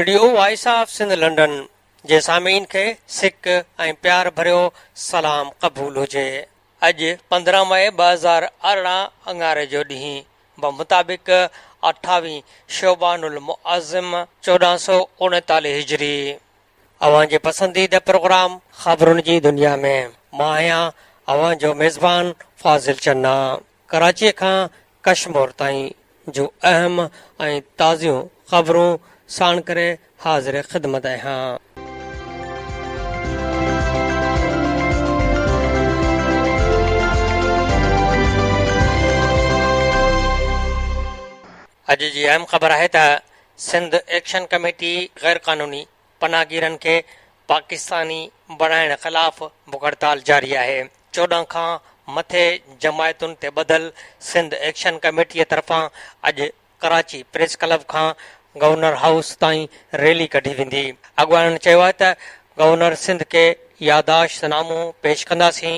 Radio voice of Sindh London जे सामीन खे सिक ऐं प्यार भरियो सलाम क़बूल हुजे। अॼु 15 मई 2018 अंगारे जो ॾींहुं बमुताबिक़ 28 शोबानुल मुअज़्ज़िम 1439 हिजरी। अवां जे पसंदीदा प्रोग्राम ख़बरुनि जी दुनिया में मां आहियां अवां जो मेज़बान फाज़िल चन्ना। कराची खां कश्मीर ताईं जो अहम ऐं ताज़ियूं ख़बरूं साण करे हाज़िर ख़िदमत आहियां। अॼु जी अहम ख़बर आहे त सिंध एक्शन कमेटी गैर क़ानूनी पनाहगीरनि खे पाकिस्तानी बणाइण ख़िलाफ़ बुख हड़ताल जारी आहे। 14 खां मथे जमायतुनि ते ॿधल सिंध एक्शन कमेटीअ तरफ़ां अॼु कराची प्रेस क्लब खां गवर्नर हाउस ताईं रैली कढी वेंदी। अॻवाननि चयो आहे त गवर्नर सिंध खे यादाश्तनामो पेश कंदासीं।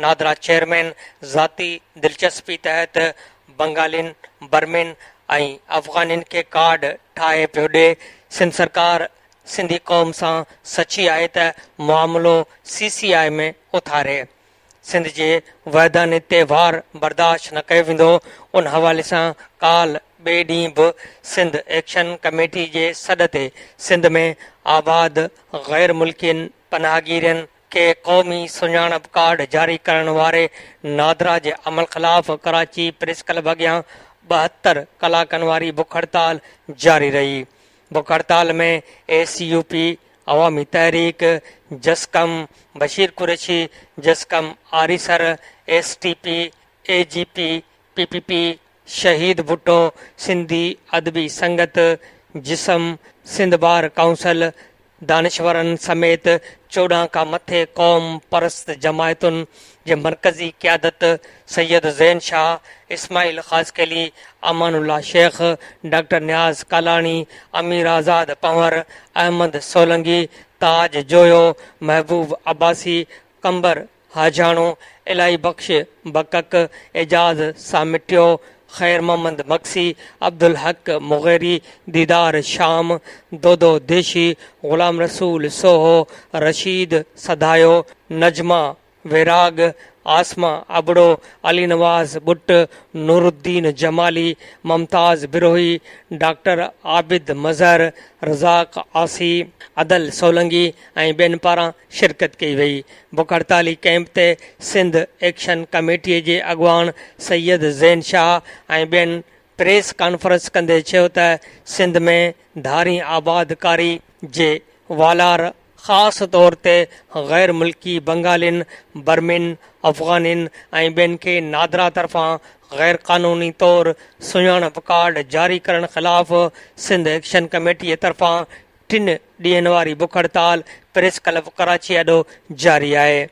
नादरा चेयरमैन ज़ाती दिलचस्पी तहत बंगालिन बर्मिन ऐं अफ़गानिन खे कार्ड ठाहे पियो ॾे। सिंध सरकार सिंधी क़ौम सां सची आहे त मामिलो CCI में उथारे। सिंध जे वैधानिक त्योहार बर्दाश्त न कयो वेंदो। उन हवाले सां काल ॿिए ॾींहुं बि सिंध एक्शन कमेटी जे सॾ ते सिंध में आबाद गैर मुल्कियुनि पनाहगीरनि खे क़ौमी सुञाणप कार्ड जारी करण वारे नादरा जे अमल ख़िलाफ़ कराची प्रेस क्लब अॻियां 72 कलाकनि वारी बुख हड़ताल जारी रही। बुख हड़ताल में ACUP, अवामी तहरीक, जसकम, Bashir Qureshi, जसकम आरिसर, STP, AGP, PPP, शहीद भुट्टो, सिंधी अदबी संगत, जिस्म, सिंध बार काउंसिल, दानिशवरनि समेत 14 खां मथे क़ौम परस्त जमायतुनि जे मरकज़ी क़यादत सैयद ज़ैन शाह, इस्माइल ख़ासकेली, अमानुल्ला शेख, डॉक्टर नियाज़ कालाणी, अमीर आज़ाद पंवर, अहमद सोलंगी, ताज जोयो, महबूब अब्बासी, कंबर हाजाणो, इलाही बख़्श बकक, एजाज़ सामिटियो, खैर मोहम्मद मक्सी, अब्दुल हक मुग़ैरी, दीदार शाम, दोदो देशी, ग़ुलाम रसूल सोहो, रशीद सदायो, नजमा वेराग, आसमा अबड़ो, अली नवाज़ बुट, नूरुद्दीन जमाली, मुमताज़ बिरोही, डॉक्टर आबिद मज़हर, रज़ाक आसी, अदल सोलंगी ऐं ॿियनि पारां शिरकत कई वई। बुख हड़ताली कैंप ते सिंध एक्शन कमेटीअ जे अॻवान सैयद ज़ैन शाह ऐं ॿियनि प्रेस कॉन्फ्रेंस कंदे चयो त सिंध में धारी आबादकारी जे वालार ख़ासि तौर ते गैर मुल्की बंगालिन बर्मिन अफ़गानिन ऐं ॿियनि खे नादरा तरफ़ां गैर क़ानूनी तौरु सुञाणप कार्ड जारी करण ख़िलाफ़ सिंध एक्शन कमेटीअ तरफ़ां 3 ॾींहनि वारी बुख हड़ताल प्रेस क्लब कराची अॾो जारी आहे।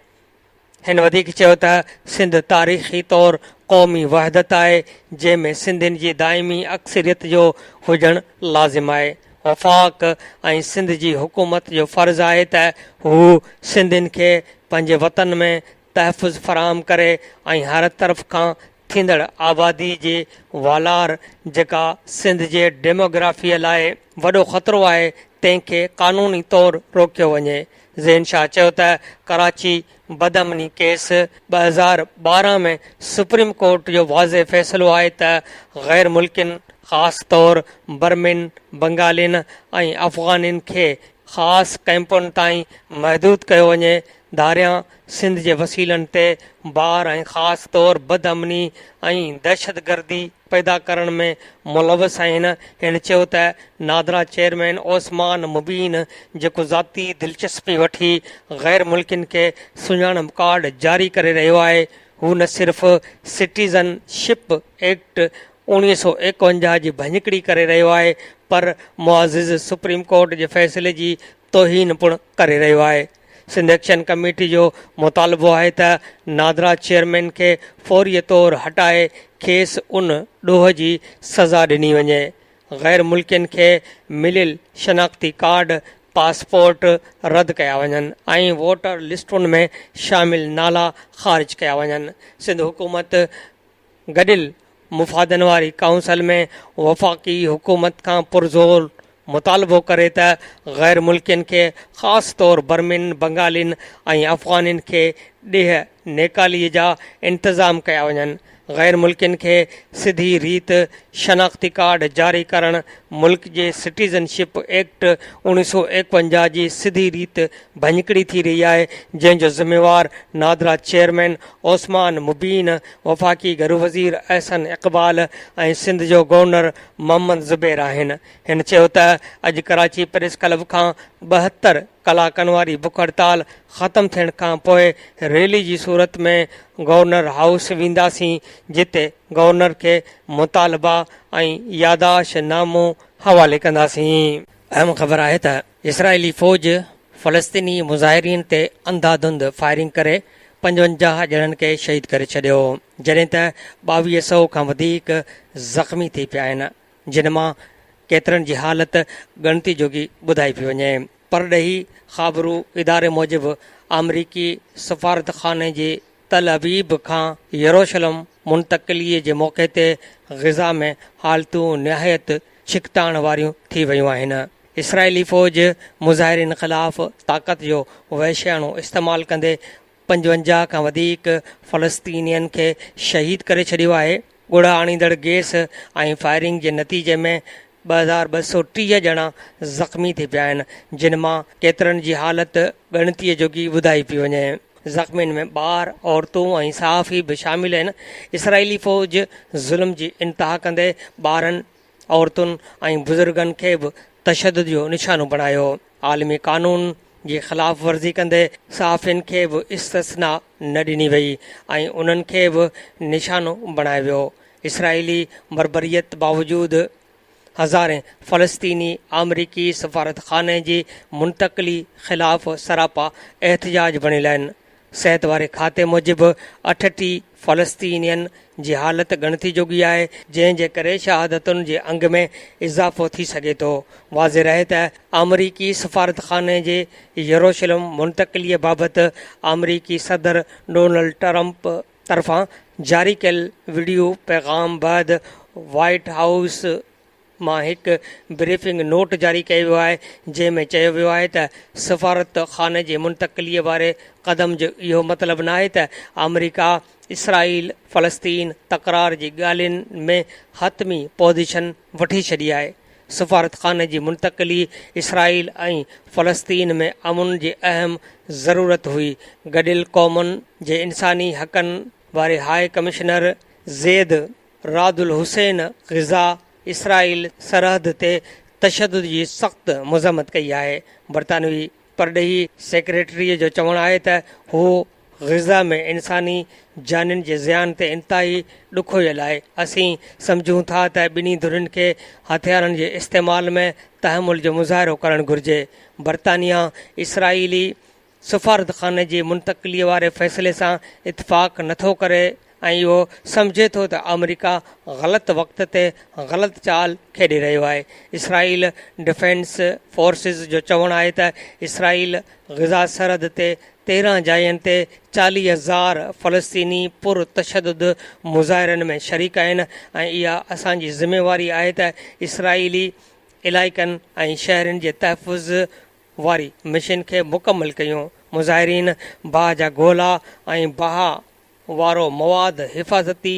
हिन वधीक चयो त सिंध तारीख़ी तौरु क़ौमी वहदत आहे जंहिंमें सिंधियुनि जी दाइमी अक्सरियत जो हुजणु लाज़िम आहे। वफ़ाक़ ऐं सिंध जी हुकूमत जो फ़र्ज़ु आहे त हू सिंधियुनि खे पंहिंजे वतन में तहफ़ुज़ फ़राहम करे ऐं हर तरफ़ खां थींदड़ आबादी जे वालार जेका सिंध जे डेमोग्राफीअ लाइ वॾो ख़तरो आहे तंहिंखे क़ानूनी तौरु रोकियो वञे। ज़ैन शाह चयो त कराची बदअमनी केस 2012 में सुप्रीम कोर्ट जो वाज़े फ़ैसिलो आहे त गैर मुल्कियुनि ख़ासि तौरु बर्मिन बंगालिन ऐं अफ़गानिन खे ख़ासि कैंपुनि ताईं महदूद कयो वञे। धारियां सिंध जे वसीलनि ते बार ऐं ख़ासि तौरु बदअमनी ऐं दहशतगर्दी पैदा करण में मुलवस आहिनि। हिन चयो त नादरा चेयरमैन ओस्मान मुबीन जेको ज़ाती दिलचस्पी वठी गैर मुल्कियुनि खे सुञाणप कार्ड जारी करे रहियो आहे हू न सिर्फ़ सिटीज़नशिप एक्ट 1951 जी भञकिड़ी करे रहियो आहे पर मुआज़िज़ सुप्रीम कोर्ट जे फ़ैसिले जी तौहीन पिणु करे रहियो आहे। सिंध एक्शन कमेटी जो मुतालबो आहे त नादरा चेयरमैन खे फ़ौरी तौरु हटाए खेसि उन ॾोह जी सज़ा ॾिनी वञे। गैर मुल्कियुनि खे मिलियल शनाख़्ती कार्ड पासपोर्ट रद्द कया वञनि ऐं वोटर लिस्टुनि में शामिल नाला ख़ारिज कया वञनि। सिंध हुकूमत गॾियल मुफ़ादनि वारी काउंसिल में वफ़ाक़ी हुकूमत खां पुरज़ोर मुतालबो करे त ग़ैर मुल्कियुनि खे ख़ासि तौरु बर्मिन बंगालिन ऐं अफ़गानिन खे ॾेह नेकालीअ जा इंतज़ाम कया वञनि। ग़ैर मुल्कियुनि खे सिधी रीत शनाख़्ती कार्ड जारी करणु मुल्क जे सिटीज़नशिप एक्ट 1951 जी सिधी रीत भञकिड़ी थी रही आहे, जंहिंजो ज़िम्मेवार नादरा चेयरमैन ओस्मान मुबीन, वफ़ाक़ी घरू वज़ीर अहसन इक़बाल ऐं सिंध जो गवर्नर मोहम्मद ज़ुबैर आहिनि। हिन चयो त अॼु कराची प्रेस क्लब खां 72 कलाकनि वारी बुख हड़ताल ख़तमु थियण खां पोइ रैली जी सूरत में गवर्नर हाउस वेंदासीं, जिते गवर्नर खे मुतालबा ऐं यादाश्तनामो हवाले कंदासीं। अहम ख़बर आहे त इसराइली फ़ौज फ़लस्तीनी मुज़ाहिरीन ते अंधाधुंध फायरिंग करे 55 ॼणनि खे शहीद करे छॾियो, जॾहिं त 2200 खां वधीक ज़ख़्मी थी पिया आहिनि, जिन मां केतिरनि जी हालत ॻणती जोगी ॿुधाई पई वञे। परॾेही ख़बरू इदारे मूजिबि अमरीकी सफ़ारतखाने जे तल अबीब खां यरूशलम मुंतक़िलीअ जे मौक़े ते ग़ज़ा में हालतूं निहायत छिकताइण वारियूं थी वियूं आहिनि। इसराइली फ़ौज मुज़ाहिरीन ख़िलाफ़ ताक़त जो वहशियाणो इस्तेमालु कंदे 55 खां वधीक फ़लस्तीनियनि खे शहीद करे छॾियो आहे। ॻुड़ आणींदड़ गैस ऐं फायरिंग जे नतीजे में 2230 ॼणा ज़ख़्मी थी पिया आहिनि, जिन मां केतिरनि जी हालत ॻणतीअ जोगी ॿुधाई पई वञे। ज़ख़्मियुनि में ॿार, औरतूं ऐं सहाफ़ी बि शामिल आहिनि। इसराइली फ़ौज ज़ुल्म जी इंतिहा कंदे ॿारनि, औरतुनि ऐं बुज़ुर्गनि खे बि तशदुद जो निशानो बणायो। आलमी क़ानून जी ख़िलाफ़ वर्ज़ी कंदे सहाफ़ियुनि खे बि इस्तिस्ना न ॾिनी वई ऐं उन्हनि खे बि निशानो बणायो वियो। इसराइली बरबरीयत बावजूदि हज़ारे फ़लस्तीनी अमरीकी सफ़ारतखाने जी मुंतक़िली ख़िलाफ़ सरापा एहतिजाज बणियल आहिनि। सिहत वारे खाते मूजिबि 38 फ़लस्तीनियनि जी हालत ॻणती जोगी आहे, जंहिंजे करे शहादतुनि जे अंग में इज़ाफ़ो थी सघे थो। वाज़े रहे त अमरीकी सफ़ारतखाने जे यरूशलम मुंतक़िलीअ बाबति अमरीकी सदर डोनाल्ड ट्रंप तरफ़ां जारी कयल वीडियो पैगाम बैदि वाइट हाउस मां हिकु ब्रीफिंग नोट जारी कयो वियो आहे, जंहिं में चयो वियो आहे त सफ़ारतखाने जे मुंतक़िलीअ वारे क़दम जो इहो मतिलबु न आहे त अमरीका इसराइल फ़लस्तीन तक़रार जी ॻाल्हियुनि में हतमी पोज़ीशन वठी छॾी आहे। सफ़ारतखाने जी मुंतक़िली इसराइल ऐं फ़लस्तीन में अमुन जी अहम ज़रूरत हुई। गॾियल क़ौमुनि जे इंसानी हक़नि वारे high commissioner Zeid Ra'ad al Hussein Gaza Israel सरहद ते तशदुद जी सख़्त मुज़म्मत कई आहे। बरतानवी परॾेही सेक्रेटरीअ जो चवणु आहे त हू ग़ज़ा में इंसानी जानियुनि जे ज़ियान ते इंतिहाई ॾुखोयल आहे। असीं सम्झूं था त ॿिन्ही धुरियुनि खे हथियारनि जे इस्तेमाल में तहमुल जो मुज़ाहिरो करणु घुरिजे। बरतानिया इसराइली सफ़ारतखाने जी मुंतक़िलीअ वारे फ़ैसिले सां इतफ़ाक़ नथो करे ऐं इहो सम्झे थो त अमरीका ग़लति वक़्त ते ग़लति चाल खेॾे रहियो आहे। इसराइल डिफेंस फोर्सिस जो चवणु आहे त इसराइल ग़ज़ा सरहद ते 13 जायुनि ते 40,000 फ़लस्तीनी पुर तशदुद मुज़ाहिरनि में शरीक आहिनि ऐं इहा असांजी ज़िमेवारी आहे त इसराइली इलाइक़नि ऐं शहरनि जे तहफ़ुज़ वारी मिशन खे मुकमल कयूं। मुज़ाहिरीन बाह जा गोला ऐं बाह वारो मवाद, हिफ़ाज़ती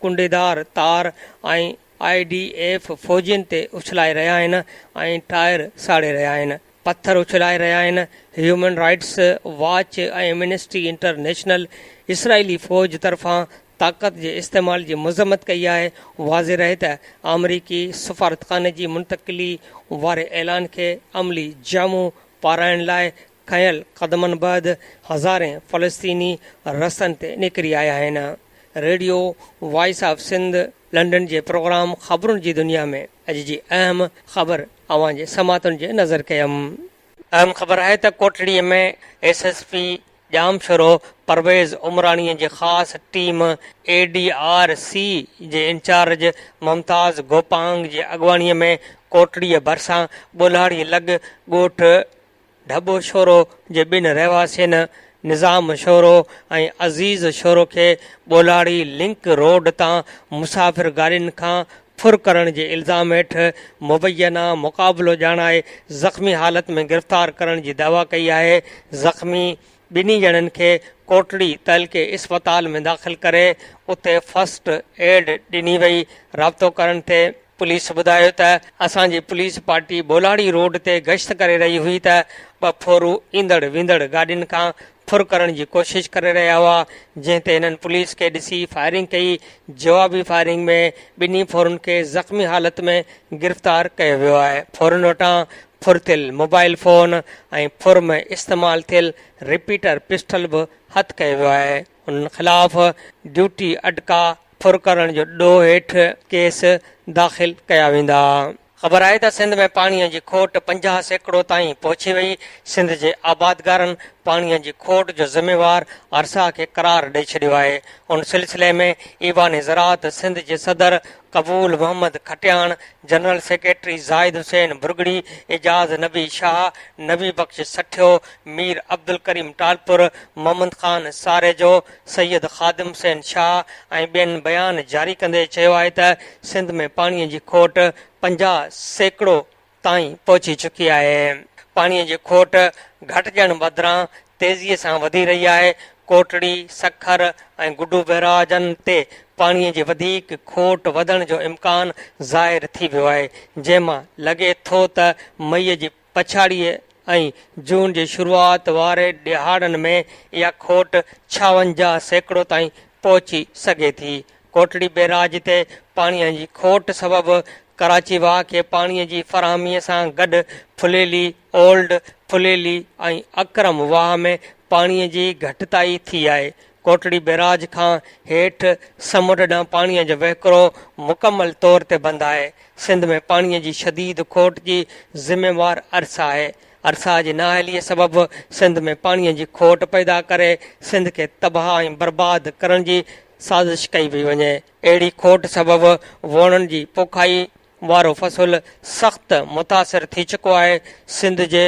कुंडेदार तार ऐं IDF फ़ौजियुनि ते उछलाए रहिया आहिनि ऐं टायर साड़े रहिया आहिनि, पथर उछलाए रहिया आहिनि। ह्यूमन राइट्स वॉच ऐं एमनेस्टी इंटरनेशनल इसराइली फ़ौज तरफ़ां ताक़त जे इस्तेमाल जी मज़म्मत कई आहे। वाज़े रहे त अमरीकी सफ़ारतखाने जी मुंतक़िली वारे ऐलान खे अमली जामू पाराइण लाइ खयल क़दमनि बैदि हज़ारे फ़लस्तीनी रस्तनि ते निकिरी आया आहिनि। Radio voice of Sindh London जे प्रोग्राम ख़बरुनि जी दुनिया में अॼु जी अहम ख़बर अवां जे समातुनि जे नज़र कयमि। अहम ख़बर आहे त कोटड़ीअ में SSP जामशोरो परवेज़ उमराणीअ जे ख़ासि टीम ADRC जे इंचार्ज मुमताज़ गोपांग जे अॻुवाणीअ में कोटड़ीअ भरिसां ॿोलाड़ी लॻ ॻोठ ढबो शोरो जे 2 रहवासियुनि निज़ाम शोरो ऐं अज़ीज़ शोरो खे ॿोलाड़ी लिंक रोड तां मुसाफ़िर गाॾियुनि खां फुर करण जे इल्ज़ाम हेठि मुबैना मुक़ाबिलो ॼाणाए ज़ख़्मी हालत में गिरफ़्तार करण जी दावा कई आहे। ज़ख़्मी ॿिन्ही ॼणनि खे कोटड़ी तहलके इस्पताल में दाख़िल करे उते फर्स्ट एड ॾिनी वई। राब्तो करण ते पुलिस ॿुधायो त असांजी पुलिस पार्टी बोलाड़ी रोड ते गश्त करे रही हुई त ॿ फोरू ईंदड़ वेंदड़ गाॾियुनि खां फुर करण जी कोशिश करे रहिया हुआ, जंहिं ते हिननि पुलिस खे ॾिसी फायरिंग कई। जवाबी फायरिंग में ॿिन्ही फोरुनि खे ज़ख़्मी हालत में गिरफ़्तार कयो वियो आहे। फोरुनि वटां फुर थियल मोबाइल फोन ऐं फुर में इस्तेमालु थियल रिपीटर पिस्टल बि हथु कयो वियो आहे। उन्हनि ख़िलाफ़ ड्यूटी अटका फुर करण जो ॾोह हेठि केस दाख़िल कया वेंदा। ख़बर आहे त सिंध में पाणीअ जी खोट 50% ताईं पहुची वई। सिंध जे आबादगारनि पाणीअ जी खोट जो ज़िम्मेवार अरसा खे करार ॾेई छॾियो आहे। उन सिलसिले में ईवान ज़राअत सिंध जे सदर कबूल मोहम्मद खटियाण, जनरल सेक्रेटरी ज़ाहिद हुसैन बुरगड़ी, एजाज़ नबी शाह, नबी बख्श सठियो, मीर अब्दुल करीम टालपुर, मोहम्मद ख़ान सारेजो, सैयद ख़ादिम हुसैन शाह ऐं ॿियनि बयान जारी कंदे चयो आहे त सिंध में पाणीअ जी खोट 50% ताईं पहुची चुकी आहे। पाणीअ जी खोट घटिजण बदिरां तेज़ीअ सां वधी रही आहे। कोटड़ी, सखर ऐं गुडू बैराजनि ते पाणीअ जी वधीक खोट वधण जो इम्कान ज़ाहिर थी वियो आहे, जंहिंमां लॻे थो त मई जी पछाड़ीअ ऐं जून जी शुरूआति वारे ॾिहाड़नि में इहा खोट 56% ताईं पहुची सघे थी। कोटड़ी बैराज ते पाणीअ जी खोट सबबि कराची वाह खे पाणीअ जी फ़राहमीअ सां गॾु फुलेली, ओल्ड फुलेली ऐं अकरम वाह में पाणीअ जी घटिताई थी आहे। कोटड़ी बैराज खां हेठि समुंड ॾांहुं पाणीअ जो वहिकिरो मुकमल तौर ते बंदि आहे। सिंध में पाणीअ जी शदीद खोट जी ज़िम्मेवार अरसा आहे। अरसा जी नाअहलीअ सबबि सिंध में पाणीअ जी खोट पैदा करे सिंध खे तबाह ऐं बर्बाद करण जी साज़िश कई वई वञे। अहिड़ी खोट सबबि वणनि जी पोखाई वारो फ़सुलु सख़्तु मुतासिर थी चुको आहे। सिंध जे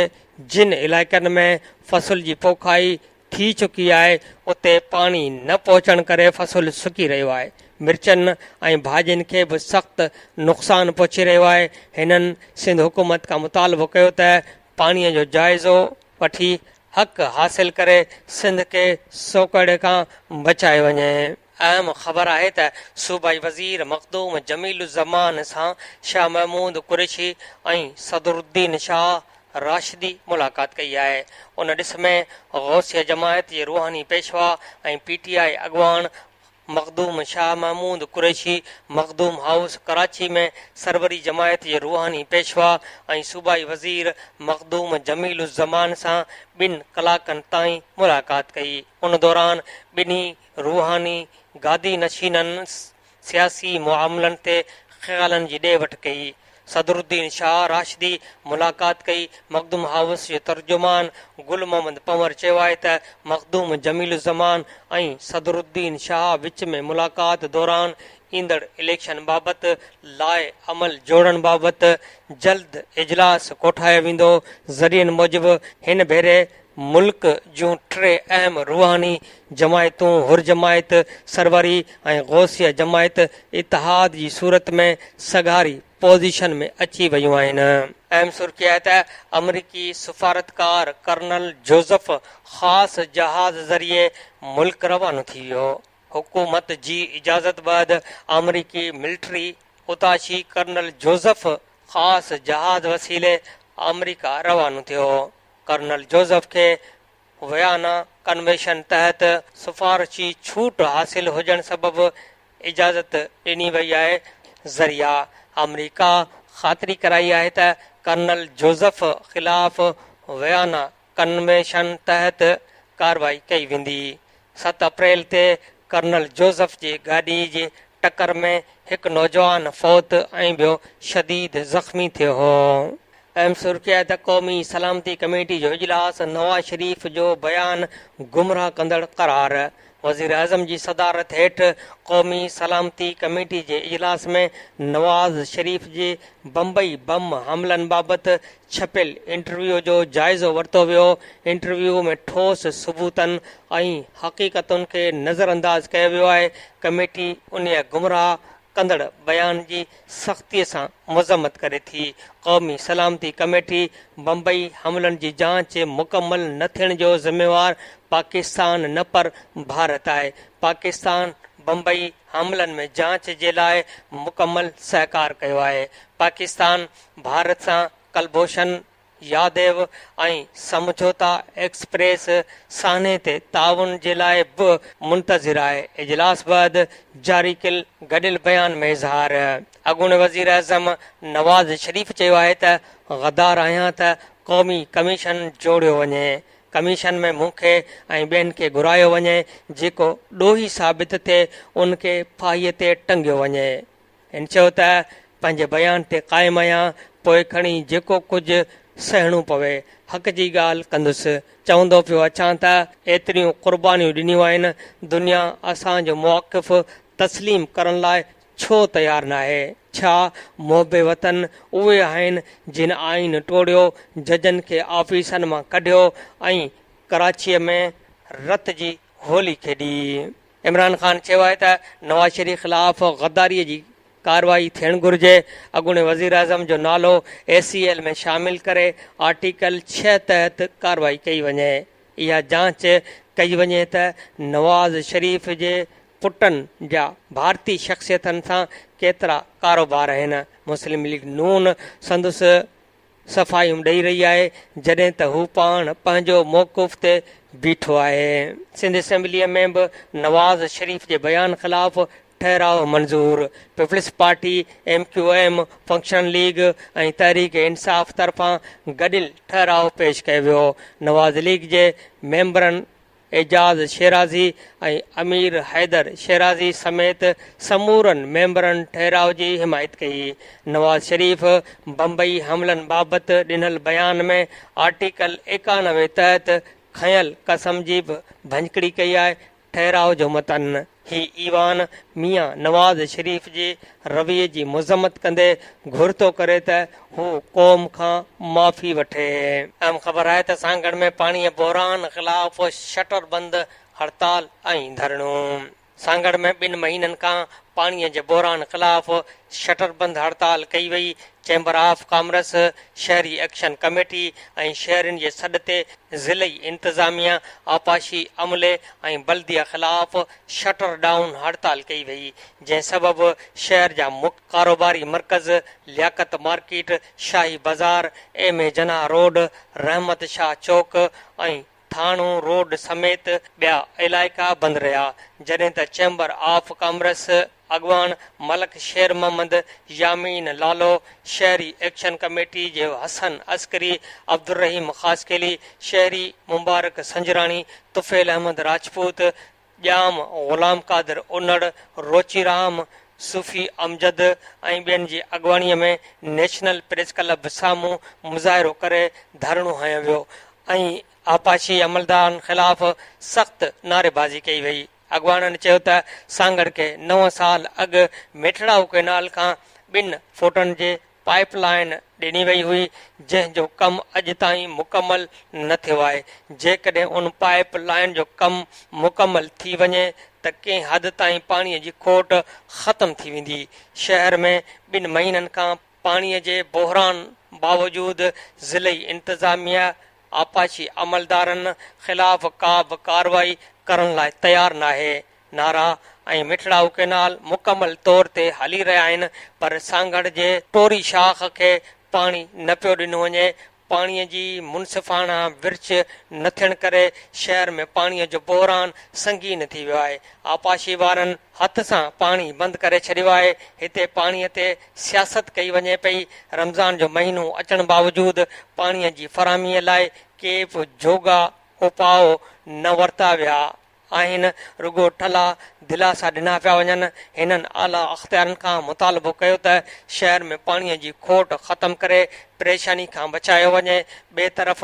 जिन इलाइक़नि में फ़सुल जी पोखाई थी चुकी आहे उते पाणी न पहुचण करे फ़सुलु सुकी रहियो आहे। मिर्चनि ऐं भाॼियुनि खे बि सख़्तु नुक़सानु पहुची रहियो आहे। हिननि सिंध हुकूमत खां मुतालबो कयो त पाणीअ जो जाइज़ो वठी हक़ हासिल करे सिंध खे सोकड़े खां बचाए वञे। अहम ख़बर आहे त सूबाई वज़ीर मखदूम जमील ज़मान सां शाह महमूद कुरैशी ऐं सदरुद्दीन शाह राशिदी मुलाक़ात कई आहे। उन ॾिस में गौसिया जमायत जे रूहानी पेशवा ऐं PTI अॻवान मखदूम शाह महमूद कुरैशी मखदूम हाउस कराची में सरवरी जमायत जे रूहानी पेशवा ऐं सूबाई वज़ीर मखदूम जमील ज़मान सां 2 कलाकनि ताईं मुलाक़ात कई। उन दौरान ॿिन्ही रूहानी गादी नशीननि सियासी मुआमलनि ते ख़्यालनि जी ॾे वठि कई। सदरुद्दीन शाह राशिदी मुलाक़ात कई। मखदूम हाउस जो तर्जुमान गुल मोहम्मद पंवर चयो आहे त मखदूम जमील ज़मान ऐं सदरुद्दीन शाह विच में मुलाक़ात दौरान ईंदड़ इलेक्शन बाबति लाइ अमल जोड़ण बाबति जल्द इजलास कोठायो वेंदो। ज़रियनि मूजिबि हिन भेरे मुल्क जूं 3 अहम रूहानी जमायतूं हुर जमायत, सरवरी ऐं गौसिया जमायत इतिहाद जी सूरत में सगारी पोज़ीशन में अची वियूं आहिनि। अहम सुर्ख़ी आहे त अमरीकी सफ़ारतकार कर्नल जोज़फ ख़ासि जहाज़ ज़रिए मुल्क रवानो थी वियो। हुकूमत जी इजाज़त बैदि अमरीकी मिलिट्री उताशी कर्नल जोज़फ ख़ासि जहाज़ वसीले अमरीका रवानो थियो। कर्नल जोज़फ खे वयाना कन्वेंशन तहत सिफ़ारशी छूट हासिल हुजण सबबि इजाज़त ॾिनी वई आहे। ज़रिया अमरीका ख़ातिरी कराई आहे त कर्नल जोज़फ ख़िलाफ़ वयाना कन्वेंशन तहत कार्रवाई कई वेंदी। 7 अप्रैल ते कर्नल जोज़फ जी गाॾी जी टकर में हिकु नौजवान फौत ऐं ॿियो शदीद ज़ख़्मी थियो हो। अहम सुर्ख़ी आहे त क़ौमी सलामती कमेटी जो इजलास नवाज़ शरीफ़ जो बयान गुमराह कंदड़ करार। वज़ीर आज़म जी सदारत हेठि क़ौमी सलामती कमेटी जे इजलास में नवाज़ शरीफ़ जे बम्बई बम हमलनि बाबति छपियल इंटरव्यू जो जाइज़ो वरितो वियो। इंटरव्यू में ठोस सबूतनि ऐं हक़ीक़तुनि खे नज़रअंदाज़ कयो वियो आहे। कमेटी उन गुमराह कंदड़ बयान जी सख़्तीअ सां मज़म्मत करे थी। क़ौमी सलामती कमेटी बम्बई हमलनि जी जांच मुकमल न थियण जो ज़िम्मेवार पाकिस्तान न पर भारत आहे। पाकिस्तान बम्बई हमलनि में जांच जे लाइ मुकमल सहकार कयो आहे। पाकिस्तान भारत सां कलभूषण यादव ऐं समझौता एक्सप्रेस सान्हे ते ताउन जे लाइ बि मुंतज़िर आहे। इजलास बैदि जारी कयल गॾियल बयान में इज़हार। अॻूणे वज़ीर आज़म नवाज़ शरीफ़ चयो आहे त गद्दार आहियां त क़ौमी कमीशन जोड़ियो वञे। कमीशन में मूंखे ऐं ॿियनि खे घुरायो वञे, जेको ॾोही साबित थिए उनखे फाहीअ ते टंगियो वञे। हिन चयो त पंहिंजे बयान ते क़ाइमु आहियां, पोइ खणी जेको कुझु सहणो पवे हक़ जी ॻाल्हि कंदुसि। चवंदो पियो अचां त एतिरियूं क़ुर्बानियूं ॾिनियूं आहिनि, दुनिया असांजो मौक़िफ़ तस्लीम करण लाइ छो तयारु न आहे? छा मुहबे वतन उहे आहिनि जिन आइन टोड़ियो, जजनि खे ऑफिसनि मां कढियो ऐं कराचीअ में रत जी होली खेॾी? इमरान ख़ान चयो आहे त नवाज़ शरीफ़ ख़िलाफ़ गद्दारीअ जी कार्रवाई थियणु घुर्जे। अॻूणे वज़ीर आज़म जो नालो ACL में शामिल करे आर्टिकल 6 तहत कार्रवाई कई वञे। इहा जांच कई वञे त नवाज़ शरीफ़ जे पुटनि जा भारतीय शख़्सियतनि सां केतिरा कारोबार आहिनि। मुस्लिम लीग नून संदसि सफ़ाइयूं ॾेई रही आहे, जॾहिं त हू पाण पंहिंजो मौक़िफ़ ते बीठो आहे। सिंध असेंबलीअ में बि नवाज़ शरीफ़ जे बयान ख़िलाफ़ ठहराव मंज़ूर। Peoples Party MQM function league ऐं तहरीक इंसाफ़ तरफ़ां गॾियल ठहराव पेश कयो वियो। नवाज़ लीग जे मेंबरनि एजाज़ शेराज़ी ऐं अमीर हैदर शेराज़ी समेत समूरनि मेंबरनि ठहराव जी हिमायत कई। नवाज़ शरीफ़ बम्बई हमलनि बाबति ॾिनल बयान में आर्टिकल 91 तहत खयल कसम जी बि भंजकड़ी कई आहे। ठहराव जो मतन ही ईवान मियां नवाज़ शरीफ़ जे रवैये जी मज़म्मत कंदे घुर थो करे त हू क़ौम खां माफ़ी वठे। अहम ख़बर आहे त सांगड़ में पाणीअ बहिरान ख़िलाफ़ शटर बंदि हड़ताल ऐं धरणो। सांगड़ में 2 महीननि खां पाणीअ जे बहिरान ख़िलाफ़ शटर बंदि हड़ताल कई वई। चैम्बर ऑफ कॉमर्स, शहरी एक्शन कमेटी ऐं शहरनि जे सॾ ते ज़िलई इंतिज़ामिया, आपाशी अमले ऐं बल्दिया ख़िलाफ़ शटर डाउन हड़ताल कई वई, जंहिं सबबि शहर जा मुख्य कारोबारी मर्कज़ लियाकत मार्केट, शाही बाज़ार, MA जनाह रोड, रहमत शाह चौक ऐं थाणो रोड समेत ॿिया इलाइक़ा बंदि रहिया, जॾहिं त चैम्बर ऑफ कॉमर्स अॻवान मलक शेर मोहम्मद, यामीन लालो, शहरी एक्शन कमेटी जे हसन अस्करी, अब्दुर्रहीम ख़ासकेली, शहरी मुबारक संजराणी, तुफ़ैल अहमद राजपूत, ॼाम ग़ुलाम कादिर उनड़, रोचीराम सूफ़ी अमजद ऐं ॿियनि जी अॻवानीअ में नेशनल प्रेस क्लब साम्हूं मुज़ाहिरो करे धरणो हंयो वियो ऐं आपाशी अमलदारनि ख़िलाफ़ सख़्त नारेबाज़ी कई वई। अॻवाननि चयो त सांगड़ खे 9 साल अॻु मेठड़ाऊ कैनाल खां 2 फुटनि जे पाइप लाइन ॾिनी वई हुई, जंहिंजो कमु अॼु ताईं मुकमल न थियो आहे। जेकॾहिं उन पाइप लाइन जो कमु मुकमल थी वञे त कंहिं हद ताईं पाणीअ जी खोट ख़तमु थी वेंदी। शहर में 2 महीननि खां पाणीअ जे बहिरान बावजूदि ज़िलई इंतिज़ामिया आपाशी अमलदारनि ख़िलाफ़ का बि कार्रवाई करण लाइ तयारु न आहे। नारा ऐं मिठड़ाऊ कैनाल मुकमल तौर ते हली रहिया आहिनि, पर सांगड़ जे टोरी शाख खे पाणी न पियो ॾिनो वञे। पाणीअ जी मुनसिफ़ाना विर्छ न थियण करे शहर में पाणीअ जो बहिरान संगीन थी वियो आहे। आपाशी वारनि हथ सां पाणी बंदि करे छॾियो आहे। हिते पाणीअ ते सियासत कई वञे पई। रमज़ान जो महीनो अचण बावजूदि पाणीअ जी फ़राहमीअ लाइ के बि जोगा उपाउ न वरिता विया आहिनि, रुगो ठला दिलासा ॾिना पिया वञनि। हिननि आला अख़्तियारनि खां मुतालबो कयो त शहर में पाणीअ जी खोट ख़तमु करे परेशानी खां बचायो वञे। ॿिए तरफ़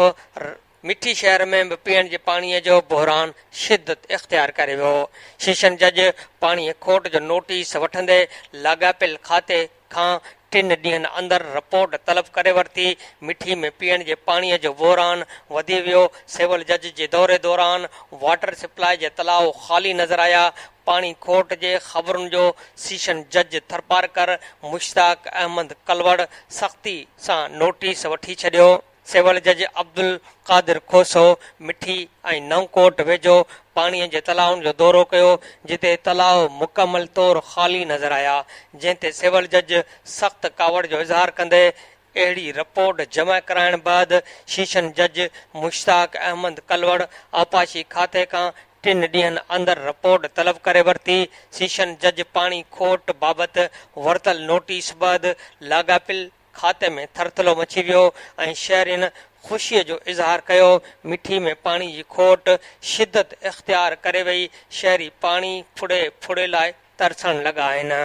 मिठी शहर में बि पीअण जे पाणीअ जो बहिरान शिदत इख़्तियार करे वियो। सेशन जज पाणीअ खोट जो नोटिस वठंदे लाॻापियल खाते खां 3 ॾींहंनि अंदरि रिपोर्ट तलब करे वरिती। मिठी में पीअण जे पाणीअ जो बहिरान वधी वियो। सिविल जज जे दौरे दौरान वाटर सप्लाई जे तलाउ ख़ाली नज़र आया। पाणी खोट जे ख़बरुनि जो सेशन जज थरपारकर मुश्ताक अहमद कलवड़ सख़्ती सां नोटिस वठी छॾियो। सिविल जज अब्दुल कादिर खोसो मिठी ऐं नवकोट वेझो पाणीअ जे तलाउनि जो दौरो कयो, जिते तलाउ मुकमल तौरु ख़ाली नज़र आया, जंहिं ते सिविल जज सख़्त कावड़ जो इज़हार कंदे अहिड़ी रिपोर्ट जमा कराइण बैदि सेशन जज मुश्ताक अहमद कलवड़ आपाशी खाते खां 3 ॾींहंनि अंदरि रिपोर्ट तलब करे वरिती। सेशन जज पाणी खोट बाबति वरितल नोटिस बैदि लाॻापियल खाते में थरथलो मची वियो ऐं शहरियुनि ख़ुशीअ जो इज़हार कयो। मिठी में पाणी जी खोट शिदत इख़्तियार करे वई। शहरी पाणी फुड़े फुड़े लाइ तरसण लॻा आहिनि।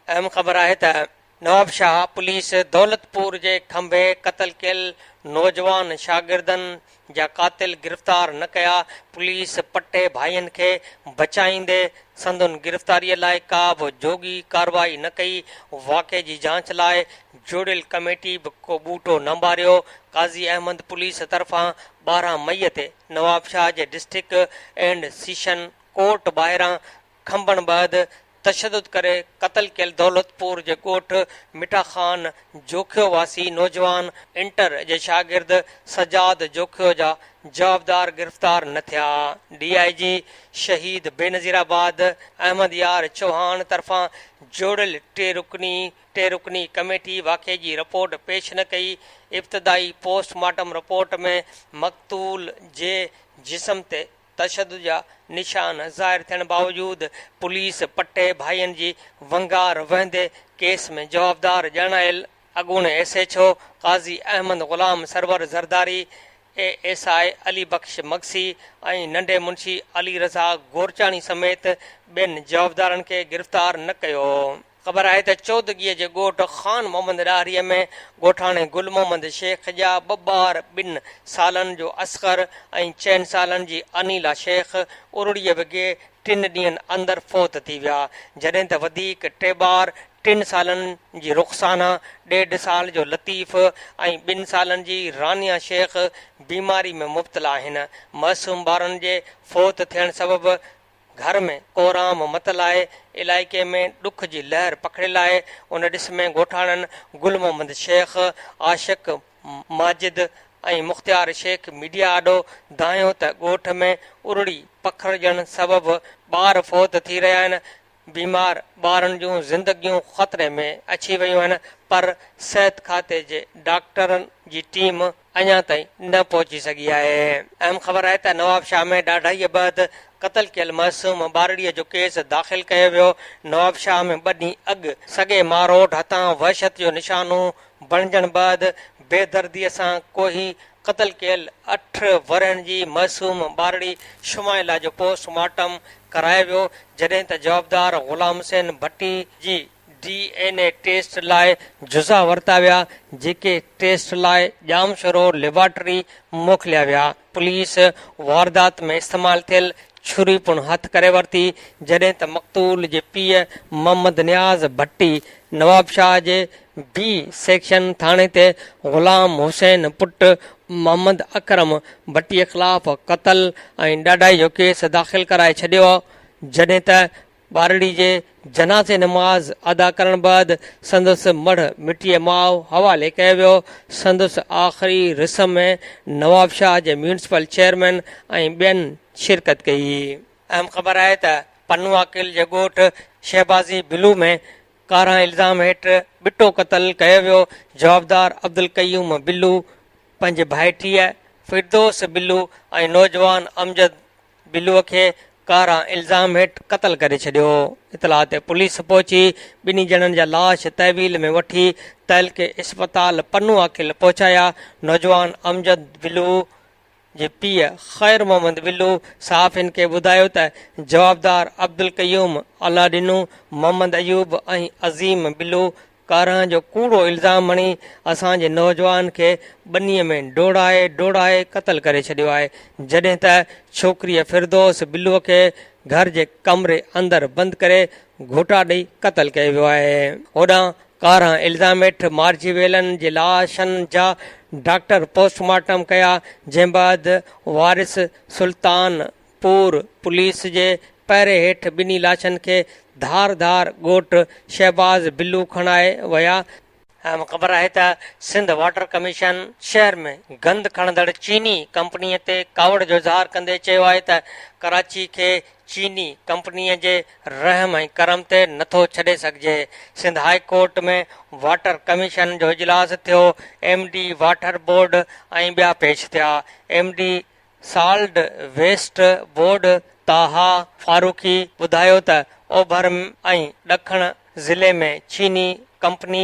अहम ख़बर आहे त नवाबशाह पुलिस दौलतपुर जे खंभे क़तल कयल नौजवान शागिर्दनि जा कातिल गिरफ़्तार न कया। पुलिस पटे भाइयुनि खे बचाईंदे संदुनि गिरफ़्तारीअ लाइ का बि जोगी कार्रवाई न कई। वाक़े जी जांच लाइ जोड़ियल कमेटी बि को बूटो न ॿारियो। काज़ी अहमद पुलिस तरफ़ां 12 मई ते नवाबशाह जे डिस्ट्रिक्ट एंड सेशन कोर्ट ॿाहिरां खंभण बैदि तशदुद करे क़तल कयल दौलतपुर जे ॻोठ मिठा ख़ान जोखियो वासी नौजवान इंटर जे शागिर्द सजाद जोखियो जा जवाबदार गिरफ़्तार न थिया। DIG शहीद बेनज़ीराबाद अहमद यार चौहान तरफ़ां जोड़ियल टे रुकनी कमेटी वाक़े जी रिपोर्ट पेश न कई। इब्तिदाई पोस्टमार्टम रिपोर्ट में मक़तूल जे जिस्म ते तशदुद जा निशान ज़ाहिर थियण बावजूदि पुलिस पटे भाइयुनि जी वंगार वहंदे केस में जवाबदार ॼाणायल अॻूणे SHO काज़ी अहमद ग़ुलाम सरवर ज़रदारी ASI अली बख़्श मगसी ऐं नंढे मुंशी अली रज़ा गोरचाणी समेत ॿियनि जवाबदारनि खे गिरफ़्तार न कयो। ख़बर आहे त चौदगीअ जे ॻोठ ख़ान मोहम्मद ॾाहरीअ में ॻोठाणे गुल मोहम्मद शेख जा 2 ॿार 2 सालनि जो असग़र ऐं 4 सालनि जी अनीला शेख उरड़ीअ विगे 3 ॾींहंनि अंदरि फ़ौत थी विया, जॾहिं त वधीक 3 ॿार 3 सालनि जी रुख़साना, 1.5 साल जो लतीफ़ ऐं 2 सालनि जी रानिया शेख बीमारी में मुब्तला आहिनि। मासूम ॿारनि जे फ़ौत थियण सबबि घर में कोराम मतल आहे। इलाइक़े में ॾुख जी लहर पखिड़ियल आहे। उन ॾिस में ॻोठाणनि गुल मोहम्मद शेख, आशिक़ माजिद ऐं मुख़्तियार शेख मीडिया आॾो दायो त ॻोठ में उरड़ी पखिड़जण सबबि ॿार फ़ौत थी रहिया आहिनि। बीमार ॿारनि जूं ज़िंदगियूं ख़तरे में अची वियूं आहिनि, पर सिहत खाते जे डॉक्टरनि जी टीम अञा ताईं न पहुची सघी आहे। अहम ख़बर आहे त नवाबशाह में ॾाढाईअ बैदि क़तल कयल मासूम ॿारड़ीअ जो केस दाख़िल कयो वियो। नवाबशाह में 2 ॾींहं अॻु सॻे मारोट हथां वहशत जो निशानो बणजण बैदि बेदर्दीअ सां कोही क़तल कयल 8 वरहनि जी मासूम ॿारड़ी शुमाइला जो पोस्टमार्टम करायो वियो, जॾहिं त जवाबदार ग़ुलाम हुसैन भट्टी जी DNA टेस्ट लाइ जुज़ा वरिता विया, जेके टेस्ट लाइ ॼामशोरो लेबोरेटरी मोकिलिया विया। पुलिस वारदात में इस्तेमालु थियल छुरी पुण हथ करे वरिती, जॾहिं त मक़तूल जे पीउ मोहम्मद नियाज़ भट्टी नवाबशाह जे B सेक्शन थाणे ते ग़ुलाम हुसैन पुट मोहम्मद अकरम भट्टीअ ख़िलाफ़ क़तल ऐं ॾाढाई जो केस दाख़िल कराए छॾियो, जॾहिं त ॿारड़ी जे जनाज़े नमाज़ अदा करण बैदि संदसि मढ़ मिटीअ माउ हवाले कयो वियो। संदसि आख़िरी रस्म में नवाबशाह जे म्यूनिसिपल चेयरमैन ऐं ॿियनि शिरकत कई। अहम ख़बर आहे त पनुआकिल जे ॻोठ शहबाज़ी बिलू में कारा इल्ज़ाम हेठि ॿिटो क़तल कयो वियो। जवाबदार अब्दुल कयूम बिलू पंहिंजे भाइटीअ फिरदोस बिलू ऐं नौजवान अमजद बिलूअ खे कारा इल्ज़ाम हेठि क़तल करे छॾियो। इतलाह ते पुलिस पहुची 2 ॼणनि जा लाश तहवील में वठी तहलके इस्पताल पनुआकिल पहुचाया। नौजवान अमजद बिलू जे पीउ ख़ैर मोहम्मद बिलू सहाफ़ियुनि खे ॿुधायो त जवाबदार अब्दुल कयूम अलाडिनू मोहम्मद अयूब ऐं अज़ीम बिलू कारां जो कूड़ो इल्ज़ाम हणी असांजे नौजवान खे ॿनीअ में डोड़ाए क़तल करे छॾियो आहे, जॾहिं त छोकिरीअ फिरदोस बिलूअ खे घर जे कमरे अंदरि बंदि करे घोटा ॾेई क़तल कयो वियो आहे। होॾां कारां इल्ज़ाम हेठि मारिजी वियलनि जे लाशनि जा डॉक्टर पोस्टमार्टम कया, जंहिं बैदि वारिस सुल्तानपुर पुलिस जे पहिरे हेठि ॿिन्ही लाशनि खे धारदार ॻोठ शहबाज़ बिल्लू खणाए विया। ख़बर आहे त सिंध वाटर कमीशन शहर में गंद खणंदड़ चीनी कंपनीअ ते कावड़ जो इज़हार कंदे चयो आहे त कराची खे चीनी कंपनीअ जे रहम ऐं करम ते नथो छॾे सघिजे। सिंध हाई कोर्ट में वाटर कमीशन जो इजलास थियो। MD वाटर बोर्ड ऐं ॿिया पेश थिया। MD साल्ट वेस्ट बोर्ड ताहा फारूकी ॿुधायो त ओभर ऐं ॾखण ज़िले में चीनी कंपनी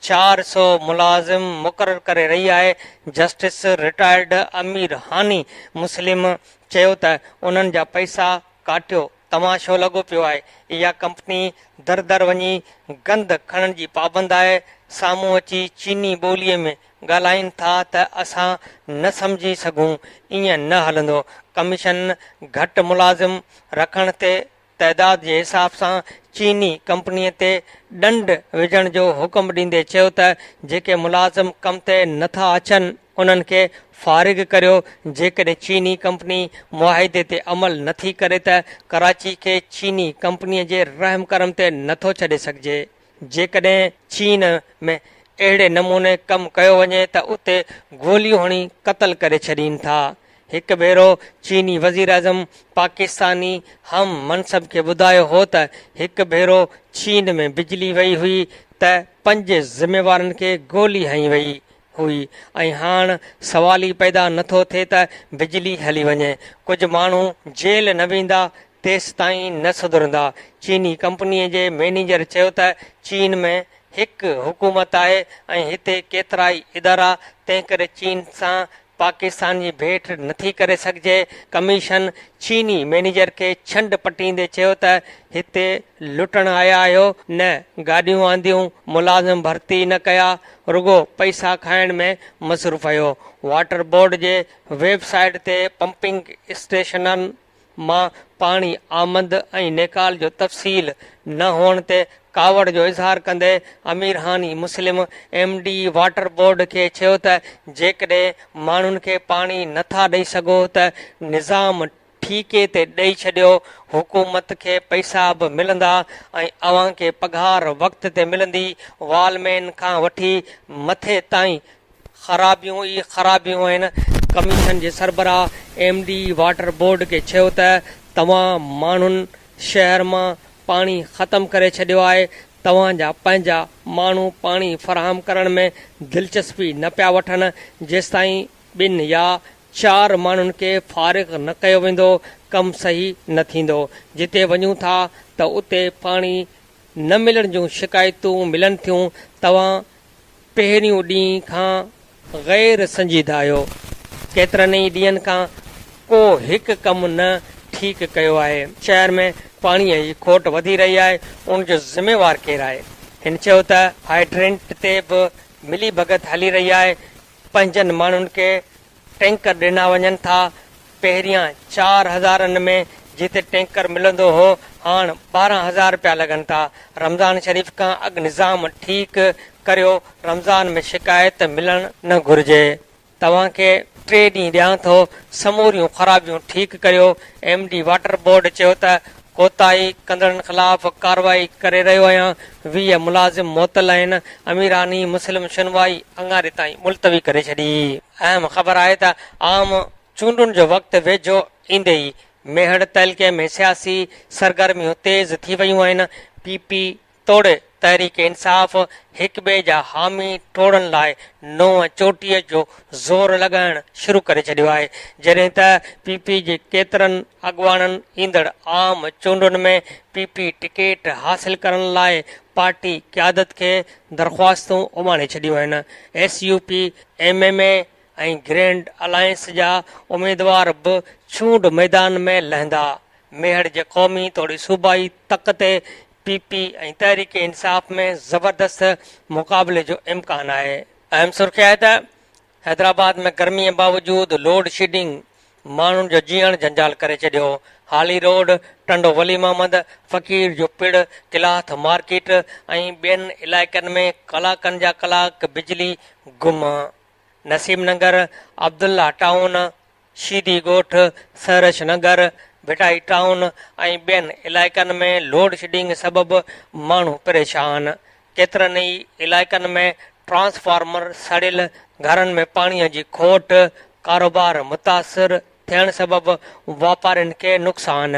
400 मुलाज़िम मुक़ररु करे रही आहे। जस्टिस रिटायर्ड अमीर हानी मुस्लिम चयो त उन्हनि जा पैसा काटियो तमाशो लॻो पियो आहे। इहा कंपनी दर दर वञी गंद खणण जी पाबंद आहे। साम्हूं अची चीनी ॿोलीअ में ॻाल्हाइनि था त असां न सम्झी सघूं, ईअं न हलंदो। कमीशन घटि मुलाज़िम रखण ते तइदाद जे हिसाब सां चीनी कंपनीअ ते ॾंड विझण जो हुकुम ॾींदे चयो त जेके मुलाज़िम कम ते नथा अचनि उन्हनि खे फ़ारिग करियो। जेकॾहिं चीनी कंपनी मुआहिदे ते अमल नथी करे त कराची खे चीनी कंपनीअ जे रहम करम ते नथो छॾे सघिजे। जेकॾहिं चीन में अहिड़े नमूने कमु कयो वञे त उते गोलियूं हणी क़तल करे छॾीनि था। हिकु भेरो चीनी वज़ीर आज़म पाकिस्तानी हम मनसब खे ॿुधायो हो त हिकु भेरो चीन में बिजली वई हुई त 5 ज़िम्मेवारनि खे गोली हई वई हुई ऐं हाणे सवाल ई पैदा नथो थिए त बिजली हली वञे। कुझु माण्हू जेल न वेंदा तेसि ताईं न सुधरंदा। चीनी कंपनीअ जे मैनेजर चयो त चीन में हिकु हुकूमत आहे ऐं हिते केतिरा ई इदारा, तंहिं करे चीन सां पाकिस्तान जी भेट नथी करे सघिजे। कमीशन चीनी मैनेजर खे छंड पटींदे चयो त हिते लुटण आया आहियो, न गाॾियूं आंदियूं, मुलाज़िम भर्ती न कया, रुगो पैसा खाइण में मसरूफ़ आहियो। वाटर बोर्ड जे वेबसाइट ते पंपिंग स्टेशननि मां पाणी आमद ऐं निकाल जो तफ़सील न हुअण ते कावड़ जो इज़हार कंदे अमीर हानी मुस्लिम MD वाटर बोर्ड खे चयो त जेकॾहिं माण्हुनि खे पाणी नथा ॾेई सघो त निज़ाम ठीके ते ॾेई छॾियो। हुकूमत खे पैसा बि मिलंदा ऐं अवां खे पघार वक़्त ते मिलंदी। वालमैन खां वठी मथे ताईं ख़राबियूं ई ख़राबियूं आहिनि। कमीशन जे सरबराह MD वाटर बोर्ड खे चयो त तव्हां माण्हुनि शहर मां पाणी ख़तमु करे छॾियो आहे। तव्हांजा पंहिंजा माण्हू पाणी फ़राहम करण में दिलचस्पी न पिया वठनि। जेसिताईं 2 या 4 माण्हुनि खे फ़ारिग न कयो वेंदो कमु सही न थींदो। जिते वञूं था त उते पाणी न मिलण जूं शिकायतूं मिलनि थियूं। तव्हां पहिरियों ॾींहं खां ग़ैर संजीदा आहियो। केतिरनि ई ॾींहंनि खां को हिकु कमु न ठीकु कयो आहे। शहर में पाणीअ जी खोट वधी रही आहे, उनजो ज़िम्मेवार केरु आहे? हिन चयो त हाइड्रेंट ते बि मिली भगत हली रही आहे। 5 माण्हुनि खे टैंकर ॾिना वञनि था। पहिरियां 4000 में जिते टैंकर मिलंदो हो हाणे 12000 रुपया लॻनि था। रमज़ान शरीफ़ खां अॻु निज़ाम ठीकु करियो। रमज़ान में शिकायत मिलणु न घुरिजे। तव्हांखे 3 ॾींहं ॾियां थो, समूरियूं ख़राबियूं ठीकु करियो। MD वाटर बोर्ड चयो त कोताही कंदड़नि ख़िलाफ़ कार्रवाई करे रहियो आहियां। 20 मुलाज़िम मुअतल आहिनि। अमीरानी मुस्लिम सुनवाई अंगारे ताईं मुलतवी करे छॾी। अहम ख़बर आहे त आम चूंडुनि जो वक़्तु वेझो ईंदे ई मेहड़ तइलके में सियासी सरगर्मियूं तेज़ थी वयूं आहिनि। PP तोड़े तहरीक इंसाफ़ हिक ॿिए जा हामी टोड़ण लाइ नों चोटीअ जो ज़ोर लॻाइण शुरू करे छॾियो आहे। जॾहिं त PP जे केतिरनि अॻुवाणनि ईंदड़ आम चूंडुनि में PP टिकेट हासिल करण लाइ पार्टी क़यादत खे दरख़्वास्तूं उमाणे छॾियूं आहिनि। SUP MMA ऐं ग्रैंड अलायंस जा उमेदवार बि चूंड मैदान में लहंदा। मेहड़ जे क़ौमी तोड़ी सूबाई तक ते PP ऐं तहरीक इंसाफ़ में ज़बरदस्त मुक़ाबले जो इम्कान आहे। अहम सुर्ख़ी आहे त हैदराबाद में गर्मीअ बावजूदु लोड शेडिंग माण्हुनि जो जीअण जंजाल करे छॾियो। हाली रोड, टंडो वली मोहम्मद, फ़कीर जो पिड़, किलाथ मार्केट ऐं ॿियनि इलाइक़नि में कलाकनि जा कलाक बिजली गुम। नसीम नगर, अब्दुल्ला टाउन, शीदी ॻोठ, सरश नगर, भिटाई टाउन ऐं ॿियनि इलाइक़नि में लोड शेडिंग सबबि माण्हू परेशान। केतिरनि ई इलाइक़नि में ट्रांसफार्मर सड़ियल, घरनि में पाणीअ जी खोट, कारोबार मुतासिर थियण सबबि वापारियुनि खे नुक़सान।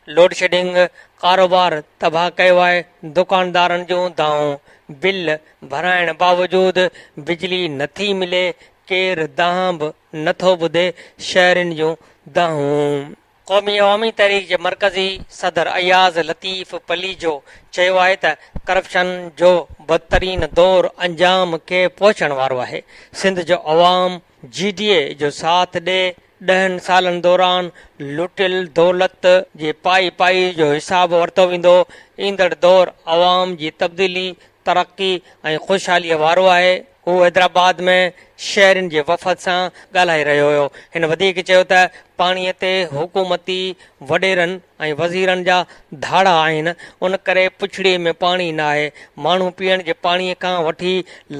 लोड शेडिंग कारोबार तबाह कयो आहे। दुकानदारनि जूं दाऊं, बिल भराइण बावजूदि बिजली नथी मिले, केरु दाह बि नथो ॿुधे शहरनि जूं दाहूं। क़ौमी अवामी तहरीक जे मरकज़ी सदर अयाज़ लतीफ़ पलीजो चयो आहे त करप्शन जो बदतरीन दौर अंजाम खे पहुचण वारो आहे। सिंध जो अवाम GDA जो साथ ॾे 10 सालनि दौरान लुटियल दौलत जे पाई पाई जो हिसाब वरितो वेंदो। ईंदड़ दौर अवाम जी तब्दीली, तरक़ी ऐं ख़ुशहालीअ वारो आहे। हू हैदराबाद में शहरनि जे वफ़द सां ॻाल्हाए रहियो हुयो। हिन वधीक चयो त पाणीअ ते हुकूमती वॾेरनि ऐं वज़ीरनि जा धाड़ा आहिनि, उन करे पुछड़ीअ में पाणी न आहे। माण्हू पीअण जे पाणीअ खां वठी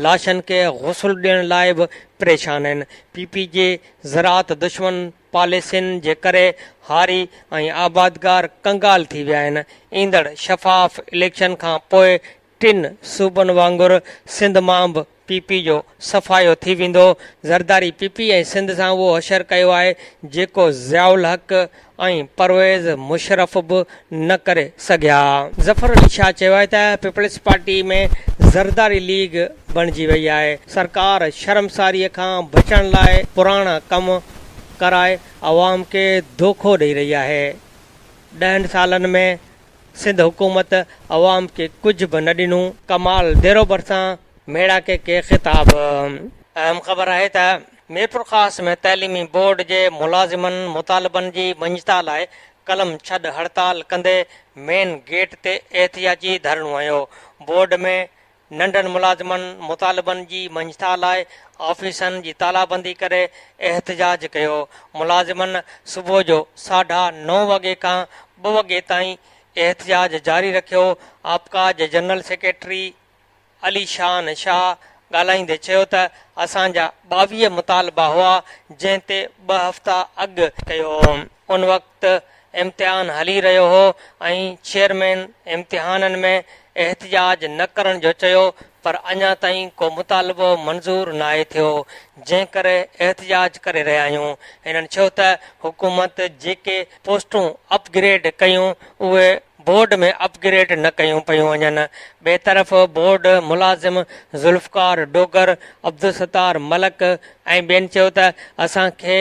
लाशनि खे गुस्ल ॾियण लाइ बि परेशान आहिनि। PP जे ज़राअत दुश्मन पॉलिसियुनि जे करे हारी ऐं आबादगार कंगाल थी विया आहिनि। ईंदड़ शफ़ाफ़ इलेक्शन खां पोइ 3 सूबनि वांगुरु सिंध मां बि PP जो सफ़ायो थी वेंदो। ज़रदारी PP ऐं सिंध सां उहो हशर कयो आहे जेको ज़ियाउल हक़ ऐं परवेज़ मुशरफ बि न करे सघिया। ज़फ़र अली शाह चयो आहे त पीपल्स पार्टी में ज़रदारी लीग बणिजी वई आहे। सरकार शर्मसारीअ खां बचण लाइ पुराणा कम कराए अवाम खे धोखो ॾेई रही आहे। 10 सालनि में सिंध हुकूमत अवाम खे कुझु बि न ॾिनो। कमाल देरोबर सां मेड़ाके के ख़िताब। अहम ख़बर आहे त मीरपुर ख़ास में तइलीमी बोर्ड जे मुलाज़िमनि मुतालबनि जी मंजता लाइ कलम छॾ हड़ताल कंदे मेन गेट ते एहतियाजी धरणो आयो। बोर्ड में नंढनि मुलाज़िमनि मुतालबनि जी मंजता लाइ ऑफिसनि जी तालाबंदी करे एहतिजाज कयो। मुलाज़िमनि सुबुह जो 9:30 वॻे खां 2 वॻे ताईं एहतिजाज जारी रखियो। आपका जे जनरल सेक्रेटरी अली शान शाह ॻाल्हाईंदे चयो त असांजा 22 मुतालबा हुआ जंहिं ते 2 हफ़्ता अॻु कयो। उन वक़्तु इम्तिहान हली रहियो हो ऐं चेयरमैन इम्तिहाननि में एहतिजाज न करण जो चयो, पर अञा ताईं को मुतालबो मंज़ूर न आहे थियो, जंहिं करे एहतिजाज करे रहिया आहियूं। हिननि चयो त हुकूमत जेके पोस्टूं अपग्रेड कयूं उहे बोर्ड में अपग्रेड न कयूं पियूं वञनि। ॿिए तरफ़ बोर्ड मुलाज़िम ज़ुल्फ़कार डोगर, अब्दुल सत्तार मलक ऐं ॿियनि चयो त असांखे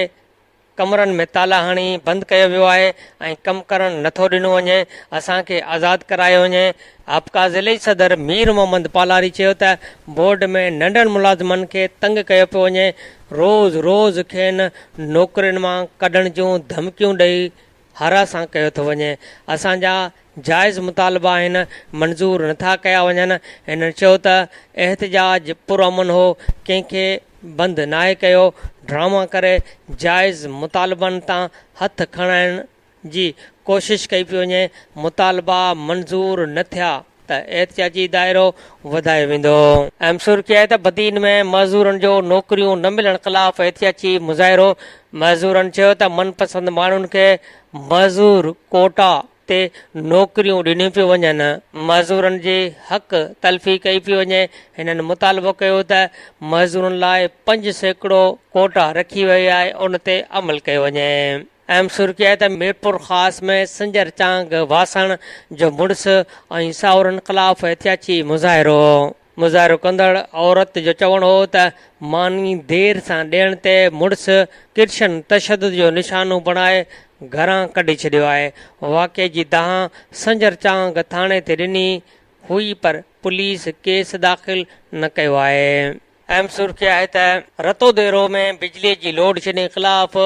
कमरनि में ताला हणी बंदि कयो वियो आहे ऐं कमु करणु नथो ॾिनो वञे, असांखे आज़ादु करायो वञे। आपका ज़िले सदर मीर मोहम्मद पालारी चयो त बोर्ड में नंढनि मुलाज़िमनि खे तंग कयो पियो वञे। रोज़ खेनि नौकरियुनि मां कढण जूं धमकियूं ॾेई हरासां कयो थो वञे। असांजा जाइज़ मुतालबा आहिनि, मंज़ूर नथा कया वञनि। हिननि चयो त एहतिजाज पुरअमन हो, कंहिंखे बंदि नाहे कयो। ड्रामा करे जाइज़ मुतालबनि तां हथु खणाइण जी कोशिशि कई पई वञे। मुतालबा मंज़ूर न थिया त एहतिजाजी दाइरो वधायो वेंदो। अहम सुर्ख़ी आहे त बदीन में मज़दूरनि जो नौकरियूं न मिलण ख़िलाफ़ एहतिजाजी मुज़ाहिरो। मज़दूरनि चयो त मनपसंद माण्हुनि खे मज़दूर कोटा ते नौकरियूं ॾिनियूं पियूं वञनि। मज़दूरनि जी हक़ तलफ़ी कई पई वञे। हिननि मुतालबो कयो त मज़दूरनि लाइ 5% कोटा रखी वई आहे, उन ते अमल कयो वञे। अहम सुर्ख़ी आहे त मीरपुर ख़ास में संजर चांग वासण जो मुड़ुसु ऐं साहुरनि ख़िलाफ़ एहतियाजी मुज़ाहिरो कंदड़ औरत जो चवणु हो त मानी देर सां ॾियण ते मुड़ुसु किरशन तशदुद जो निशानो बणाए घरां कढी छॾियो आहे। वाक़े जी दाह संजर चांग थाणे ते ॾिनी हुई, पर पुलिस केस दाख़िल न कयो आहे। अहम सुर्ख़ी आहे त रतो देरो में बिजलीअ जी लोड शेडिंग ख़िलाफ़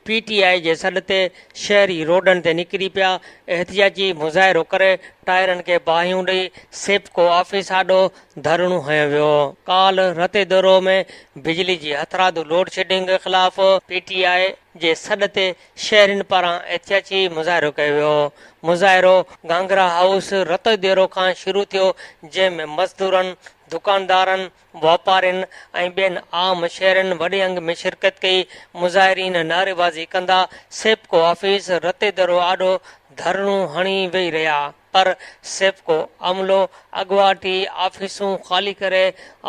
PTI जे सॾ ते शहरी रोडनि ते निकिरी पिया एहतियाती मुज़ाहिरो करे टायरनि खे बाहियूं ॾेई सेप्को ऑफिस आॾो धरणो हयो वियो। काल रते दौरो में बिजली जी हथरादू लोड शेडिंग ख़िलाफ़ PTI जे सॾ ते शहरियुनि पारां एहतियाती मुज़ाहिरो कयो वियो। मुज़ाहिरो गांगरा हाउस रते दौरो खां शुरू थियो, जंहिंमें मज़दूरनि, दुकानदारनि, वापारियुनि ऐं ॿियनि आम शहरनि वॾे अंग में शिरकत कई। मुज़ाहिरीन नारेबाज़ी कंदा सेप्को ऑफिस रते दरो आॾो धरणो हणी वेही रहिया, पर सेप्को अमलो अॻुवाटी ऑफिसूं ख़ाली करे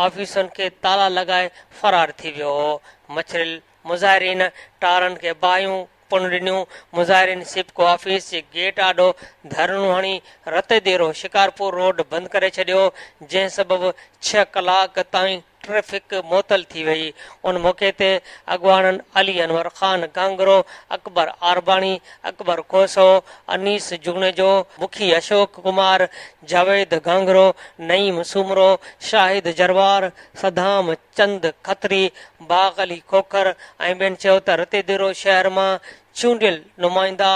ऑफिसुनि खे ताला लॻाए फ़रार थी वियो हो। मछरियल मुज़ाहिरीन टारनि खे बाहियूं पुन ॾिनियूं। मुज़ाहिरीन सेप्को ऑफिस जे गेट आॾो धरणो हणी रते देरो शिकारपुर रोड बंदि करे छॾियो, जंहिं सबबि 6 कलाक ताईं ट्रैफ़िक मुअतल थी वई। उन मौक़े ते अॻुवाणनि अली अनवर ख़ान गांगरो, अकबर आरबाणी, अकबर कोसो, अनीस जुगनेजो, मुखी अशोक कुमार, जावेद गांगरो, नईम सूमरो, शाहिद जरवार, सदाम चंद खत्री, बाग अली खोखर ऐं ॿियनि चयो त रते देरो शहर मां चूंडियल नुमाइंदा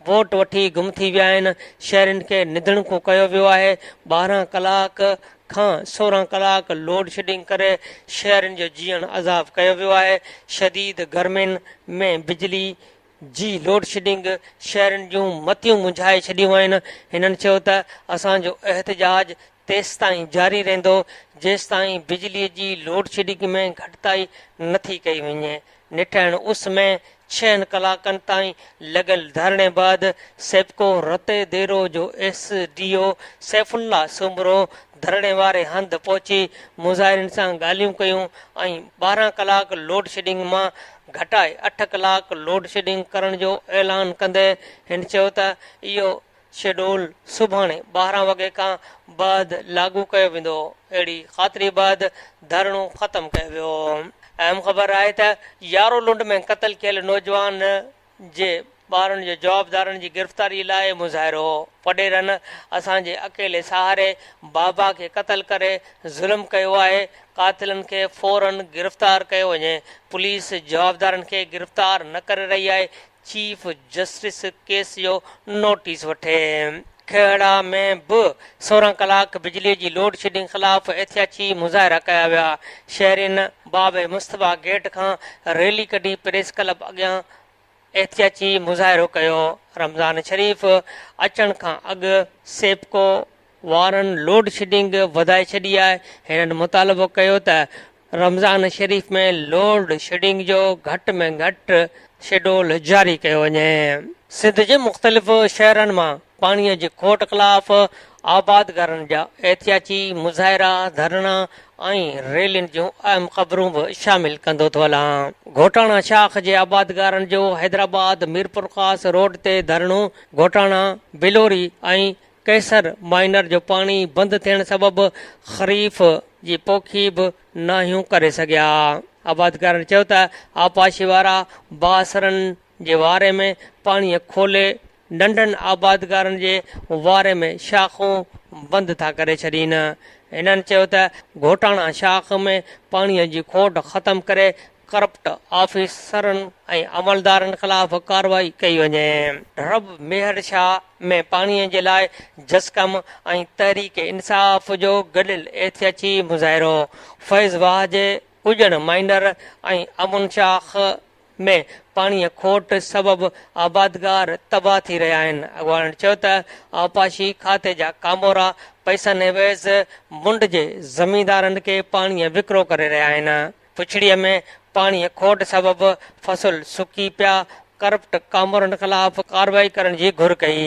वोट वठी गुम थी विया आहिनि। शहरनि खे निधणको कयो वियो आहे। 12 कलाक खां 16 कलाक लोड शेडिंग करे शहरनि जो जीअण अज़ाब कयो वियो आहे। शदीद गर्मियुनि में बिजली जी लोड शेडिंग शहरनि जूं मतियूं मुंझाए छॾियूं आहिनि। हिननि चयो त असांजो एहतजाज तेसि ताईं जारी रहंदो जेसि ताईं बिजलीअ जी लोड शेडिंग में घटिताई नथी कई वञे। निठण उस में 6 कलाकनि ताईं लॻल धरणे बैदि सेप्को रते देरो जो SDO सैफुल्ला सूमरो धरणे वारे हंधि पहुची मुज़ाहिरनि सां ॻाल्हियूं कयूं ऐं 12 कलाक लोड शेडिंग मां घटाए 8 कलाक लोड शेडिंग करण जो ऐलान कंदे हिन चयो त इहो शेड्यूल सुभाणे 12 वॻे खां बाद लागू कयो वेंदो। अहिड़ी ख़ातिरी बैदि धरणो ख़तमु कयो वियो। अहम ख़बर आहे त यारो लुंड में क़तल कियल नौजवान जे ॿारनि जे जवाबदारनि जी गिरफ़्तारी लाइ मुज़ाहिरो। पडेरनि असांजे अकेले सहारे बाबा खे क़तल करे ज़ुल्म कयो आहे। कातिलनि खे फौरन गिरफ़्तार कयो वञे। पुलिस जवाबदारनि खे गिरफ़्तार न करे रही आहे। चीफ जस्टिस केस जो नोटिस वठे। खेड़ा में बि 16 कलाक बिजलीअ जी लोड शेडिंग ख़िलाफ़ एहतियाती मुज़ाहिरा कया विया। शहरियुनि बाबे मुस्तफ़ा गेट खां रैली कढी प्रेस क्लब अॻियां एहतियाती मुज़ाहिरो कयो। रमज़ान शरीफ़ अचण खां अॻु सेप्को वारनि लोड शेडिंग वधाए छॾी आहे। हिननि मुतालबो कयो त रमज़ान शरीफ़ में लोड शेडिंग जो घटि में घटि शेड्यूल जारी कयो वञे। सिंध जे मुख़्तलिफ़ शहरनि मां पाणीअ जी खोट ख़िलाफ़ आबादगारनि जा एहतियाती मुज़ाहिरा, धरणा ऐं रैलियुनि जूं अहम ख़बरूं बि शामिल कंदो थो हलां। घोटाणा शाख जे आबादगारनि जो हैदराबाद मीरपुर ख़ास रोड ते धरणो। घोटाणा, बिलोरी ऐं कैसर माइनर जो पाणी बंदि थियण सबबि ख़रीफ़ जी पोखी बि नाहियूं करे सघिया। आबादगारनि चयो त आपाशी वारा बासरनि जे वारे में पाणीअ खोले नंढनि आबादगारनि जे वारे में शाखूं बंदि था करे छॾीनि। हिननि चयो त घोटाणा शाख में पाणीअ जी खोट ख़तमु करे करप्ट ऑफिसरनि ऐं अमलदारनि ख़िलाफ़ कार्रवाई कई वञे। रब मेहर शाह में पाणीअ जे लाइ जसकम ऐं तहरीक इंसाफ़ जो गॾियल एहतियाती मुज़ाहिरो। फैज़ वाह जे उजण माइनर ऐं अमुन शाख में पाणीअ खोट सबबि आबादगार तबाह थी रहिया आहिनि। अॻुवाणनि चयो त आपाशी खाते जा कामोरा पैसनि एवज़ मुंड जे ज़मींदारनि खे पाणीअ विकिरो करे रहिया आहिनि। पुछड़ीअ में पाणीअ खोट सबबि फसल सुकी पिया। करप्ट कामोरनि ख़िलाफ़ कार्रवाई करण जी घुर कई।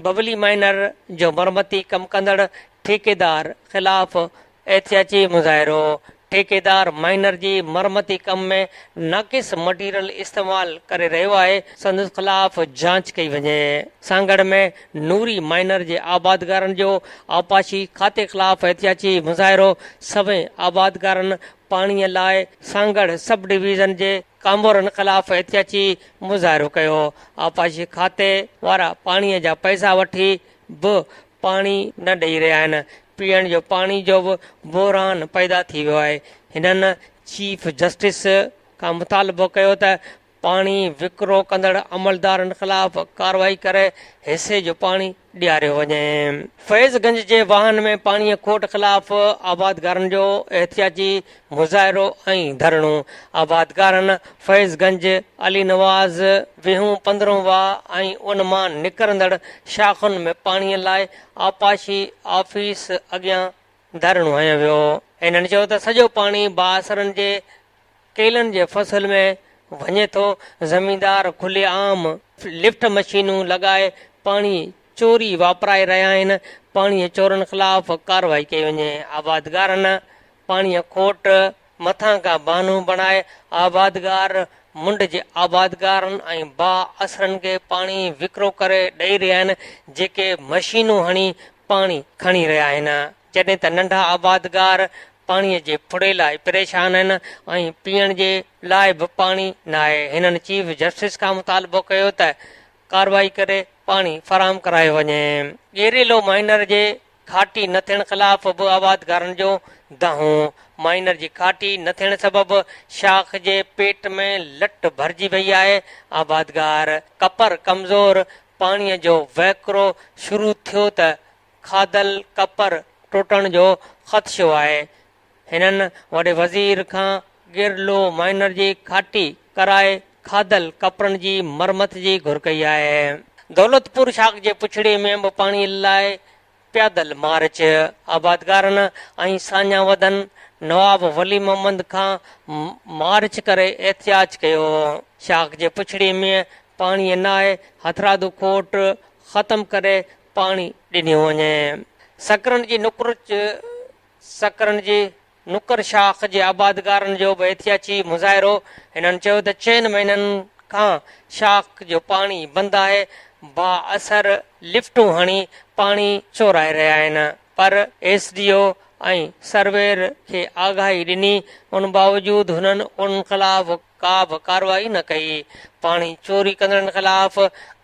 बबली माइनर जो मरमती कमु कंदड़ ठेकेदार ख़िलाफ़ एहतियाती मुज़ाहिरो। ठेकेदार माइनर जी मरमती कम में नाक़िस मटीरियल इस्तेमालु करे रहियो आहे। संदसि ख़िलाफ़ जांच कई वञे। सांगड़ में नूरी माइनर जे आबादगारनि जो आपाशी खाते ख़िलाफ़ एहतियाती मुज़ाहिरो। सभई आबादगारनि पाणीअ लाइ सांगड़ सब डिवीज़न जे कामोरनि ख़िलाफ़ एहतियाती मुज़ाहिरो कयो। आपाशी खाते वारा पाणीअ जा पैसा वठी बि पाणी न ॾेई रहिया आहिनि। पीअण जो पाणी जो बि बहिरान पैदा थी वियो आहे। हिननि चीफ जस्टिस खां मुतालबो कयो त पाणी विकिरो कंदड़ अमलदारनि ख़िलाफ़ कार्रवाई करे हिसे जो पाणी ॾियारियो वञे। फैज़गंज जे वाहन में पाणीअ खोट ख़िलाफ़ आबादगारनि जो एहतियाती मुज़ाहिरो ऐं धरणो। आबादगारनि फैज़गंज, अली नवाज़, विहूं 15 वाह ऐं उन मां निकिरंदड़ शाख़ुनि में पाणीअ लाइ आपाशी ऑफिस अॻियां धरणो हंयो वियो। हिननि चयो त सॼो पाणी बासरनि जे केलनि जे फसल में वञे थो। ज़मींदार खुले आम लिफ्ट मशीनूं लॻाए पाणी चोरी वापराए रहिया आहिनि। पाणीअ चोरनि ख़िलाफ़ कार्रवाई कई वञे। आबादगारनि पाणीअ खोट मथां खां बहानो बणाए आबादगार मुंड जे आबादगारनि ऐं बा असरनि खे पाणी विकिरो करे ॾेई रहिया आहिनि, जेके मशीनूं हणी पाणी खणी रहिया आहिनि। जॾहिं त नंढा आबादगार पाणीअ जे फुड़े लाइ परेशान आहिनि ऐं पीअण जे लाइ बि पाणी न आहे। हिननि चीफ जस्टिस खां मुतालबो कयो त कार्रवाई करे पाणी फ़राहम करायो वञे। ॻेरेलो माइनर जे खाटी न थियण ख़िलाफ़ बि आबादगारनि जो दाहो। माइनर जी खाटी न थियण सबबि शाख जे पेट में लट भरिजी वई आहे। आबादगार कपर कमज़ोर पाणीअ जो वहिकिरो शुरू थियो त खाधल कपर टुटण जो ख़दशो आहे। हिननि वॾे वज़ीर खां गिरलो माइनर जी खाटी कराए खाधल कपड़नि जी मरमत जी घुर कई आहे। दौलतपुर शाख जे पुछड़े में बि पाणी लाइ पैदल मार्च। आबादगारनि ऐं सान्या वदन नवाब वली मोहम्मद खां मार्च करे एहतियाज कयो। शाख जे पुछड़े में पाणी न आहे, हथरादू खोट ख़तमु करे पाणी ॾिनो वञे। सकरनि जी नुकर शाख जे आबादगारनि जो बि एहतियाती मुज़ाहिरो। हिननि चयो त 4 महीननि खां शाख जो पाणी बंदि आहे। बा असर लिफ्टूं हणी पाणी चोराए रहिया आहिनि, पर SDO ऐं सर्वेर खे आगाही ॾिनी, उन बावजूदि हुननि उन ख़िलाफ़ का बि कार्रवाई न कई। पाणी चोरी कंदड़नि ख़िलाफ़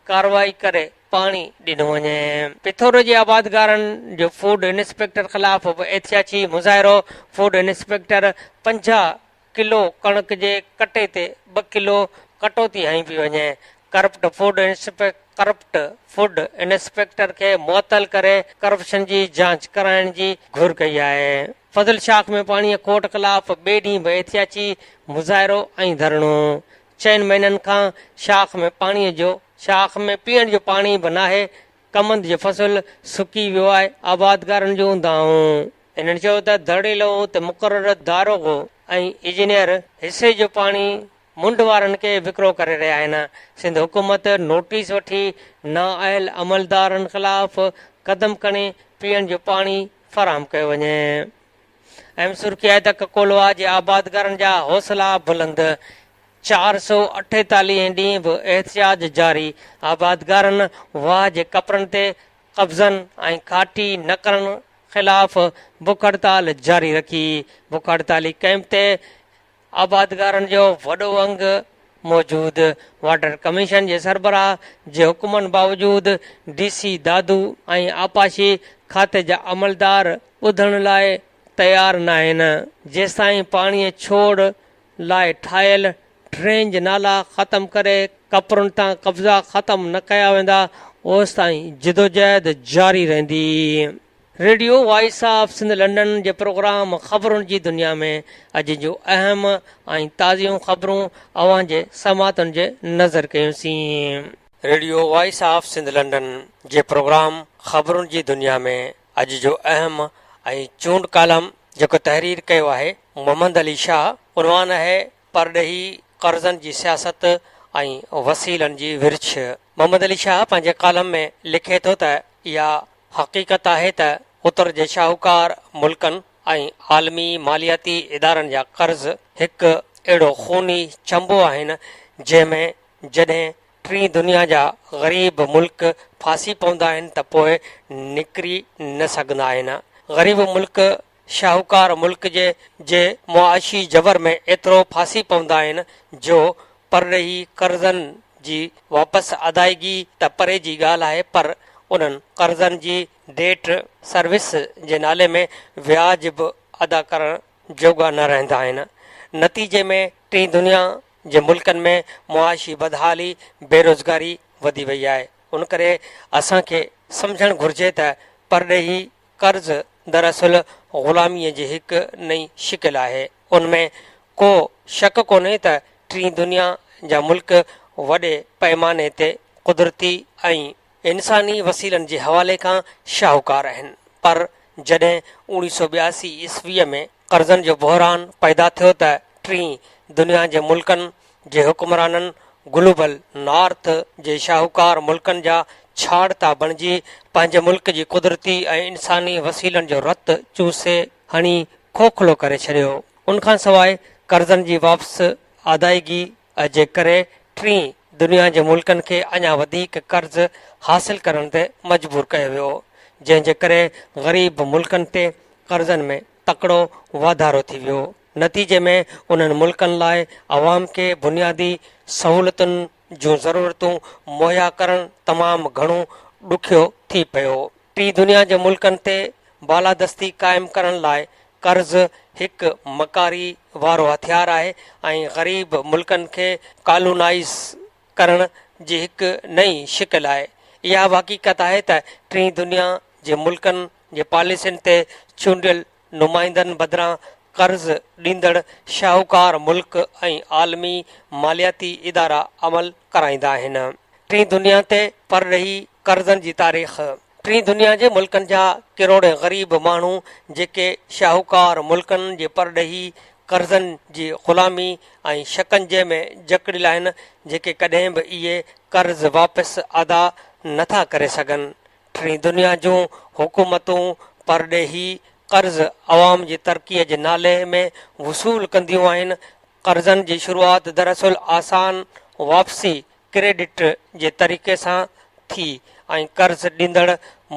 कार्रवाई करे पाणी ॾिनो वञे। पिथौर जे आबादगारनि जो फूड इंस्पेक्टर ख़िलाफ़ बि एहतियाती मुज़ाहिरो। फूड इंस्पेक्टर 50 किलो कणक जे कटे ते 2 किलो कटौती हई पई वञे। करप्ट फूड इंस्पेक्टर खे मुअतल करे करप्शन जी जांच कराइण जी घुर कई आहे। फज़ल शाख में पाणीअ खोट ख़िलाफ़ ॿिए ॾींहुं बि एहतियाती मुज़ाहिरो ऐं धरणो। 4 महीननि खां शाख में पीअण जो पाणी बि नाहे। कमंद जो फसल सुकी वियो आहे। आबादगारनि जो दाहो। हिननि चयो त धड़ेलो त मुक़ररु दारोगो ऐं इंजीनियर हिसे जो पाणी मुंड वारनि खे विकिरो करे रहिया आहिनि। सिंध हुकूमत नोटिस वठी न आयल अमलदारनि ख़िलाफ़ क़दम खणे पीअण जो पाणी फ़राहम कयो वञे। अहम सुर्खी आहे त ककोलवा जे आबादगारनि जा हौसला बुलंद। 448 ॾींहं बि एहतियाज जारी। आबादगारनि वाह जे कपड़नि ते कब्ज़नि ऐं खाटी न करण ख़िलाफ़ बुख हड़ताल जारी रखी। बुख हड़ताली कैंप ते आबादगारनि जो वॾो अंग मौजूदु। वाटर कमीशन जे सरबराह जे हुकुमनि बावजूदि DC दादू ऐं आपाशी खाते जा अमलदार ॿुधण लाइ तयारु न आहिनि। जेसिताईं पाणीअ छोड़ लाइ ठाहियल ड्रेन नाला ख़तमु करे कपड़नि तां कब्ज़ा ख़तमु न कया वेंदा, ओसि ताईं जिदोजहद जारी रहंदी। Radio voice of Sindh London जे प्रोग्राम ख़बरुनि जी दुनिया में अॼु जो अहम ऐं ताज़ियूं ख़बरूं अव्हां जे समातनि जे नज़र कयूंसीं। Radio voice of Sindh London जे प्रोग्राम ख़बरुनि जी दुनिया में अॼु जो अहम ऐं चूंड कालम जेको तहरीर कयो आहे मोहम्मद अली शाह। उनवान आहे परॾेही कर्ज़नि जी सियासत ऐं वसीलनि जी विर्छ। मोहम्मद अली शाह पंहिंजे कालम में लिखे थो त इहा हक़ीक़त आहे त उतर जे शाहूकार मुल्कनि ऐं आलमी मालियाती इदारनि जा कर्ज़ हिकु अहिड़ो खूनी चंबो आहिनि जंहिंमें जॾहिं टी दुनिया जा ग़रीब मुल्क फासी पवंदा आहिनि त पोइ निकिरी न सघंदा आहिनि। ग़रीब मुल्क शाहूकार मुल्क जे मुआशी जबर में एतिरो फासी पवंदा आहिनि जो परॾेही कर्ज़नि जी वापसि अदायगी त परे जी ॻाल्हि आहे, पर उन्हनि कर्ज़नि जी डेट सर्विस जे नाले में व्याज बि अदा करण जोगा न रहंदा आहिनि। नतीजे में टी दुनिया जे मुल्कनि में मुआशी बदहाली बेरोज़गारी वधी वई आहे। उन करे असांखे सम्झणु घुर्जे त परॾेही कर्ज़ दरअसल ग़ुलामीअ जी हिकु नई शिकिल आहे। उनमें को शक कोन्हे त टीं दुनिया जा मुल्क वॾे पैमाने ते कुदरती ऐं इंसानी वसीलनि जे हवाले खां शाहूकार आहिनि। पर जॾहिं 1982 ईस्वीअ में कर्ज़नि जो बहरान पैदा थियो त टीं दुनिया जे मुल्कनि जे हुकुमराननि ग्लोबल नॉर्थ जे शाहूकार मुल्कनि जा छाड़ था बणिजी पंहिंजे मुल्क जी कुदरती ऐं इंसानी वसीलनि जो रत चूसे हणी खोखलो करे छॾियो। उनखां सवाइ कर्ज़नि जी वापसि अदायगी जे करे टीं दुनिया जे मुल्कनि खे अञा वधीक कर्ज़ हासिल करण ते मजबूर कयो वियो, जंहिंजे करे ग़रीब मुल्कनि ते कर्ज़नि में तकिड़ो वाधारो थी वियो। नतीजे में उन्हनि मुल्कनि लाइ अवाम खे बुनियादी सहूलियतुनि जूं ज़रूरतूं मुहैया करणु तमामु घणो ॾुखियो थी पियो। टीं दुनिया जे मुल्कनि ते बालादस्ती क़ाइमु करण लाइ कर्ज़ हिकु मकारी वारो हथियार आहे ऐं ग़रीब मुल्कनि खे कॉलोनाइज़ करण जी हिकु नई शिकिल आहे। इहा हक़ीक़त आहे त टीं दुनिया जे मुल्कनि जे पॉलिसियुनि ते चूंडियल नुमाइंदनि बदिरां कर्ज़ ॾींदड़ शाहूकार मुल्क ऐं आलमी मालियाती इदारा अमल कराईंदा आहिनि। टीं दुनिया ते परॾेही कर्ज़नि जी तारीख़। टीं दुनिया जे मुल्कनि जा किरोड़े ग़रीब माण्हू जेके शाहूकार मुल्कनि जे परॾेही कर्ज़नि जी ग़ुलामी ऐं शिकंजे में जकड़ियल आहिनि, जेके कॾहिं बि इहे कर्ज़ वापसि अदा नथा करे सघनि। टीं दुनिया जूं हुकूमतूं परॾेही कर्ज़ अवाम जी तरक़ीअ जे नाले में वसूल कंदियूं आहिनि। कर्ज़नि जी शुरूआति दरअसल आसान वापसी क्रेडिट जे तरीक़े सां थी ऐं कर्ज़ ॾींदड़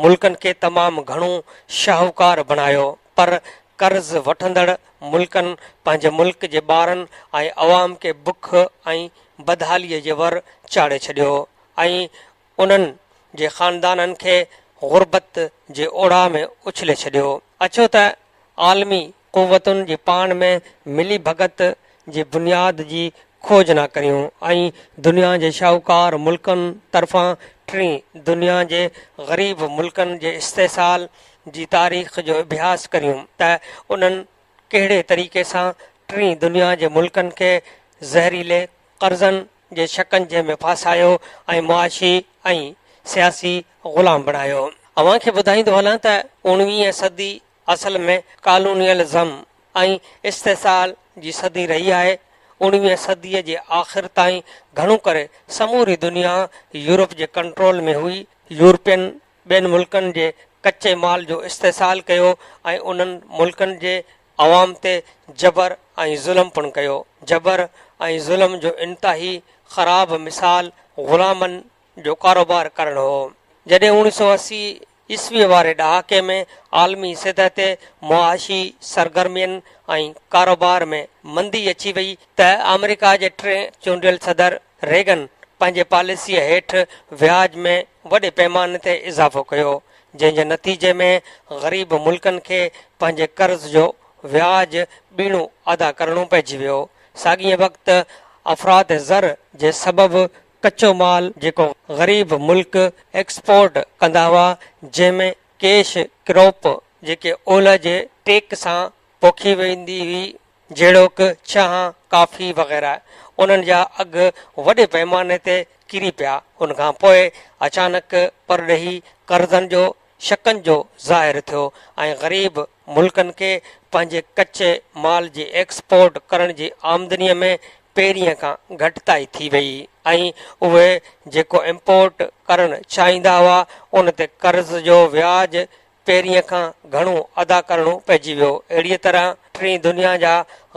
मुल्कनि खे तमामु घणो शाहूकार बणायो, पर कर्ज़ वठंदड़ मुल्कनि पंहिंजे मुल्क जे ॿारनि ऐं अवाम खे बुख ऐं बदहालीअ जे वर चाढ़े छॾियो ऐं उन्हनि जे ख़ानदाननि खे ग़ुर्बत जे ओढ़ा में उछले छॾियो। अचो त आलमी क़ुवतुनि जी पाण में मिली भगत जी बुनियाद जी खोज न करियूं ऐं दुनिया जे शाहूकार मुल्कनि तरफ़ां टीं दुनिया जे ग़रीब मुल्कनि जे इस्तेसाल जी तारीख़ जो अभ्यास करियूं त उन्हनि कहिड़े तरीक़े सां टीं दुनिया जे मुल्कनि खे ज़हरीले कर्ज़नि जे शिकंजे में फासायो ऐं मुआशी ऐं सियासी ग़ुलाम बणायो। अव्हां खे ॿुधाईंदो हलां त 19वीं सदी असल में कॉलोनियलिज़म ऐं इस्तेसाल जी सदी रही आहे। 19वीं सदीअ जे आख़िर ताईं घणो करे समूरी दुनिया यूरोप जे कंट्रोल में हुई। यूरोपियन ॿियनि मुल्कनि जे कचे माल जो इस्तेसाल कयो ऐं उन्हनि मुल्कनि जे अवाम ते जबर ऐं ज़ुल्म पिणु कयो। जबर ऐं ज़ुल्म जो इंतिहाई ख़राब मिसाल ग़ुलामनि जो कारोबार करणु हो। जॾहिं 1980 ईस्वीअ वारे ॾहाके में आलमी सतह ते मुआशी सरगर्मियुनि ऐं कारोबार में मंदी अची वई त अमेरिका जे टे चूंडियल सदर रेगन पंहिंजे पॉलिसीअ हेठि व्याज में वॾे पैमाने ते इज़ाफ़ो कयो, जंहिंजे नतीजे में ग़रीब मुल्कनि खे पंहिंजे कर्ज़ जो व्याज ॿीणो अदा करणो पइजी वियो। साॻिए वक़्तु अफ़राद ज़र जे सबबि कचो माल जेको ग़रीब मुल्क एक्सपोर्ट कंदा हुआ, जंहिंमें कैश क्रॉप जेके ओलह जे टेक सां पोखी वेंदी हुई, जहिड़ोकि चांहि काफ़ी वग़ैरह, उन्हनि जा अघु वॾे पैमाने ते किरी पिया। उनखां पोइ अचानक परॾेही कर्ज़नि जो शिकंजो ज़ाहिर थियो ऐं ग़रीब मुल्कनि खे पंहिंजे कचे माल जी एक्सपोर्ट करण जी आमदनीअ में पहिरीं खां घटिताई थी वई ऐं उहे जेको इम्पोर्ट करणु चाहींदा हुआ उन ते कर्ज़ जो व्याज पहिरीं खां घणो अदा करणो पइजी वियो। अहिड़ीअ तरह टीं दुनिया जा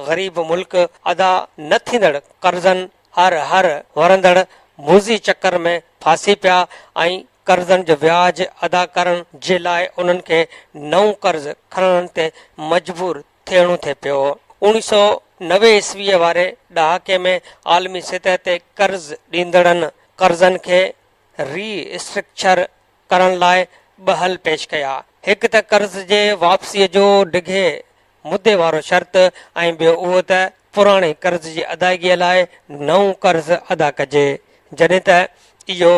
ग़रीब मुल्क अदा न थींदड़ कर्ज़नि हर वरंदड़ मुज़ी चकर में फासी पिया ऐं कर्ज़नि जो व्याज अदा करण जे लाइ उन्हनि खे नओं कर्ज़ खणण ते मजबूर थियणो थिए पियो। 1990 ईस्वीअ वारे ॾहाके में आलमी सतह ते कर्ज़ ॾींदड़नि कर्ज़नि खे रीस्ट्रक्चर करण लाइ ॿ हल पेश कया। हिकु त कर्ज़ जे वापसीअ जो डिघे मुदे वारो शर्त ऐं ॿियो उहो त पुराणे कर्ज़ जी अदायगीअ लाइ नओं कर्ज़ अदा कजे, जॾहिं त इहो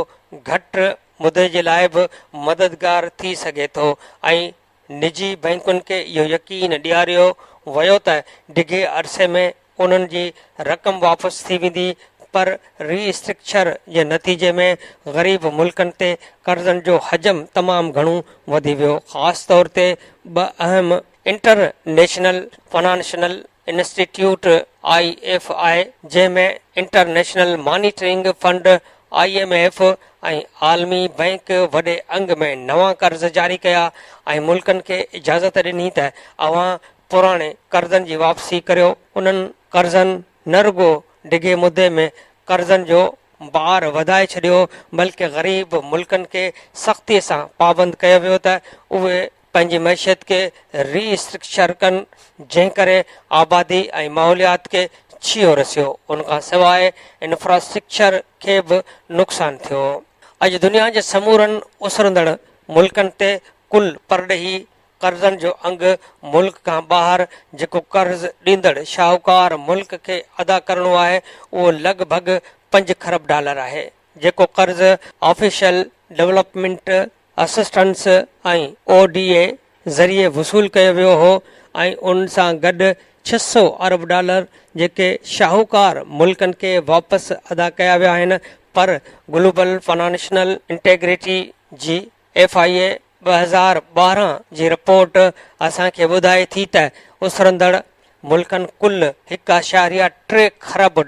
घटि मुदे जे लाइ बि मददगार थी सघे थो। ऐं निजी बैंकुनि खे इहो यकीन ॾियारियो वियो त डिघे अरसे में उन्हनि जी रक़म वापसि थी वेंदी, पर रीस्ट्रक्चर जे नतीजे में ग़रीब मुल्कनि ते कर्ज़नि जो हजम तमामु घणो वधी वियो। ख़ासि तौर ते ॿ अहम इंटरनेशनल फाइनेंशियल इंस्टीट्यूट IFI, जंहिंमें इंटरनेशनल मॉनिटरिंग फंड IMF ऐं आलमी बैंक वॾे अंग में नवां कर्ज़ जारी कया ऐं मुल्कनि खे इजाज़त ॾिनी त अव्हां पुराणे कर्ज़नि जी वापसी करियो। उन्हनि कर्ज़नि न रुगो डिघे मुदे में कर्ज़नि जो भार वधाए छॾियो, बल्कि ग़रीब मुल्कनि खे सख़्तीअ सां पाबंद कयो वियो त उहे पंहिंजी मैशियत खे रीस्ट्रक्चर कनि, जंहिं करे आबादी ऐं माहौलियात खे छियो रसियो। उनखां सवाइ इंफ्रास्ट्रक्चर खे बि नुक़सानु थियो। अॼु दुनिया जे समूरनि उसरंदड़ मुल्कनि ते कुल परॾेही कर्ज़नि जो अंग मुल्क खां ॿाहिरि जेको कर्ज़ ॾींदड़ शाहूकार मुल्क खे अदा करणो आहे, उहो लॻभॻि $5 खरब आहे। जेको कर्ज़ ऑफिशियल डेवलपमेंट असिस्टेंस ऐं ODA ज़रिए वसूल कयो वियो हो, ऐं उन सां गॾु $600 अरब जेके शाहूकार मुल्कनि खे वापसि अदा कया विया आहिनि। पर ग्लोबल फाइनेंशियल इंटेग्रिटी जी FIA 2012 जी रिपोर्ट असांखे ॿुधाए थी त उसरंदड़ मुल्कनि कुल $1.3 खरब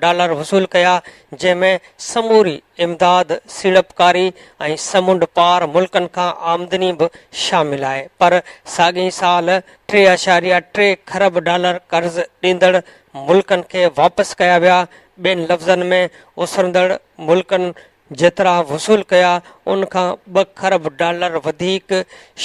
वसूल कया, जंहिंमें समूरी इमदाद, सीड़पकारी ऐं समुंड पार मुल्कनि खां आमदनी बि शामिल आहे। पर साॻिए साल $3.3 खरब कर्ज़ ॾींदड़ मुल्कनि खे वापसि कया विया। ॿियनि लफ़्ज़नि में उसरंदड़ मुल्कनि जेतिरा वसूल कया, उनखां $2 खरब वधीक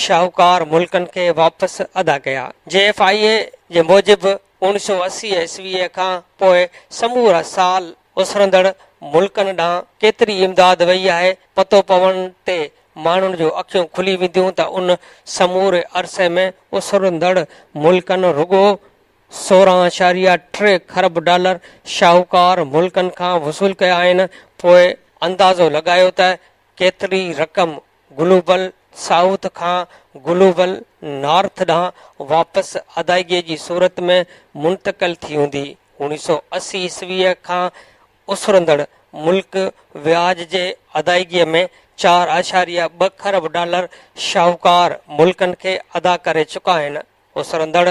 शाहूकार मुल्कनि खे वापसि अदा कया। JFIA जे मूजिबि 1980 ईस्वीअ खां पोइ समूरा साल उसरंदड़ मुल्कनि ॾांहुं केतिरी इमदाद वई आहे, पतो पवण ते माण्हुनि जूं अखियूं खुली वेंदियूं त उन समूरे अरसे में उसरंदड़ मुल्कनि रुगो $16.3 खरब शाहूकार मुल्कनि खां वसूल कया आहिनि। पोइ अंदाज़ो लॻायो त केतिरी रक़म ग्लोबल साउथ खां ग्लोबल नॉर्थ ॾांहुं वापसि अदायगीअ जी सूरत में मुंतक़िल थी हूंदी। 1980 ईस्वीअ खां उसरंदड़ मुल्क व्याज जे अदायगीअ में $4.2 खरब शाहूकार मुल्कनि खे अदा करे चुका आहिनि। उसरंदड़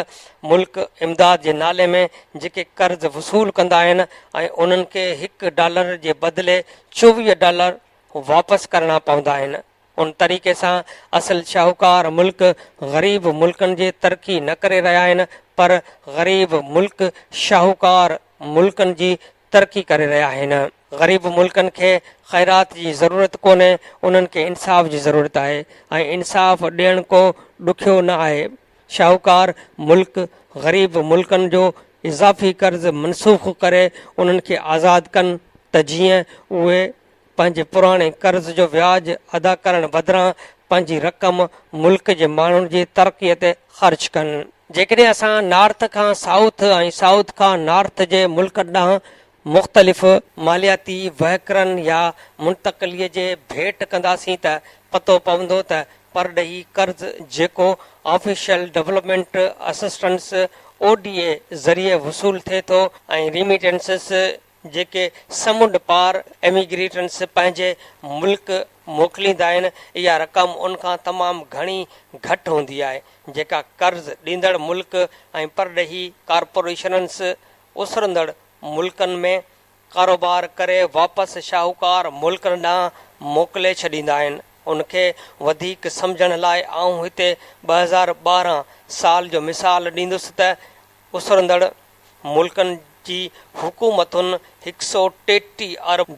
मुल्क इमदाद जे नाले में जेके कर्ज़ वसूल कंदा आहिनि ऐं उन्हनि खे $1 जे बदिले $24 वापसि करणा पवंदा आहिनि। उन तरीक़े सां असल शाहूकार मुल्क ग़रीब मुल्कनि जे तरक़ी न करे रहिया आहिनि, पर ग़रीब मुल्क शाहूकार मुल्कनि जी तरक़ी करे रहिया आहिनि। ग़रीब मुल्कनि खे ख़ैरात जी ज़रूरत कोन्हे, उन्हनि खे इंसाफ़ जी ज़रूरत आहे ऐं इंसाफ़ ॾियणु को ॾुखियो न आहे। शाहूकार मुल्क ग़रीब मुल्कनि जो इज़ाफ़ी कर्ज़ मनसूख़ करे उन्हनि खे आज़ादु कनि त जीअं उहे पंहिंजे पुराणे कर्ज़ जो व्याज अदा करण बदिरां पंहिंजी रक़म मुल्क जे माण्हुनि जी तरक़ीअ ते ख़र्च कनि। जेकॾहिं असां नॉर्थ खां साउथ ऐं साउथ खां नॉर्थ जे मुल्कनि ॾांहुं मुख़्तलिफ़ मालियाती वहिकरनि या मुंतक़िलीअ जे भेट कंदासीं त पतो पवंदो त परॾेही कर्ज़ जेको ऑफिशियल डेवलपमेंट असिस्टेंस ODA ज़रिए वसूल थिए थो ऐं रिमिटेंसिस जेके समुंड पार एमिग्रेटन्स पंहिंजे मुल्क मोकिलींदा आहिनि, इहा रक़म उनखां तमामु घणी घटि हूंदी आहे। जेका कर्ज़ ॾींदड़ मुल्क ऐं परॾेही कारपोरेशन्स उसरंदड़ मुल्कनि में कारोबार करे वापसि शाहूकार मुल्कनि ॾांहुं मोकिले छॾींदा आहिनि। उनखे वधीक सम्झण लाइ आऊं हिते 2012 साल जो मिसाल ॾींदुसि त उसरंदड़ मुल्कनि जी हुकूमतुनि $133 अरब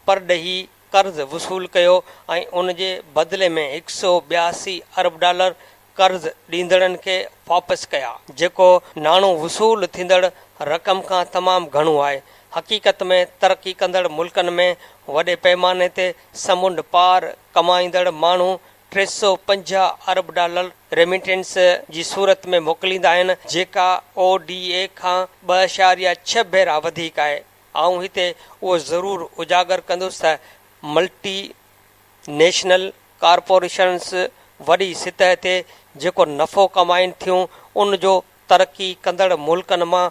परॾेही कर्ज़ वसूल कयो ऐं उन जे बदिले में $182 अरब कर्ज़ ॾींदड़नि खे वापसि कया, जेको नाणो वसूल थींदड़ रक़म खां तमामु घणो आहे। हक़ीक़त में तरक़ी कंदड़ मुल्कनि में वॾे पैमाने ते समुंड पार कमाईंदड़ माण्हू 350 अरब डॉलर रेमिटेंस जी सूरत में मोकिलींदा आहिनि, जेका ODA खां 2.6 भेरा वधीक आहे। ऐं हिते उहो ज़रूरु उजागर कंदुसि त मल्टी नेशनल कॉरपोरेशन्स वॾी सतह ते जेको नफ़ो कमाइनि थियूं उन जो तरक़ी कंदड़ मुल्कनि मां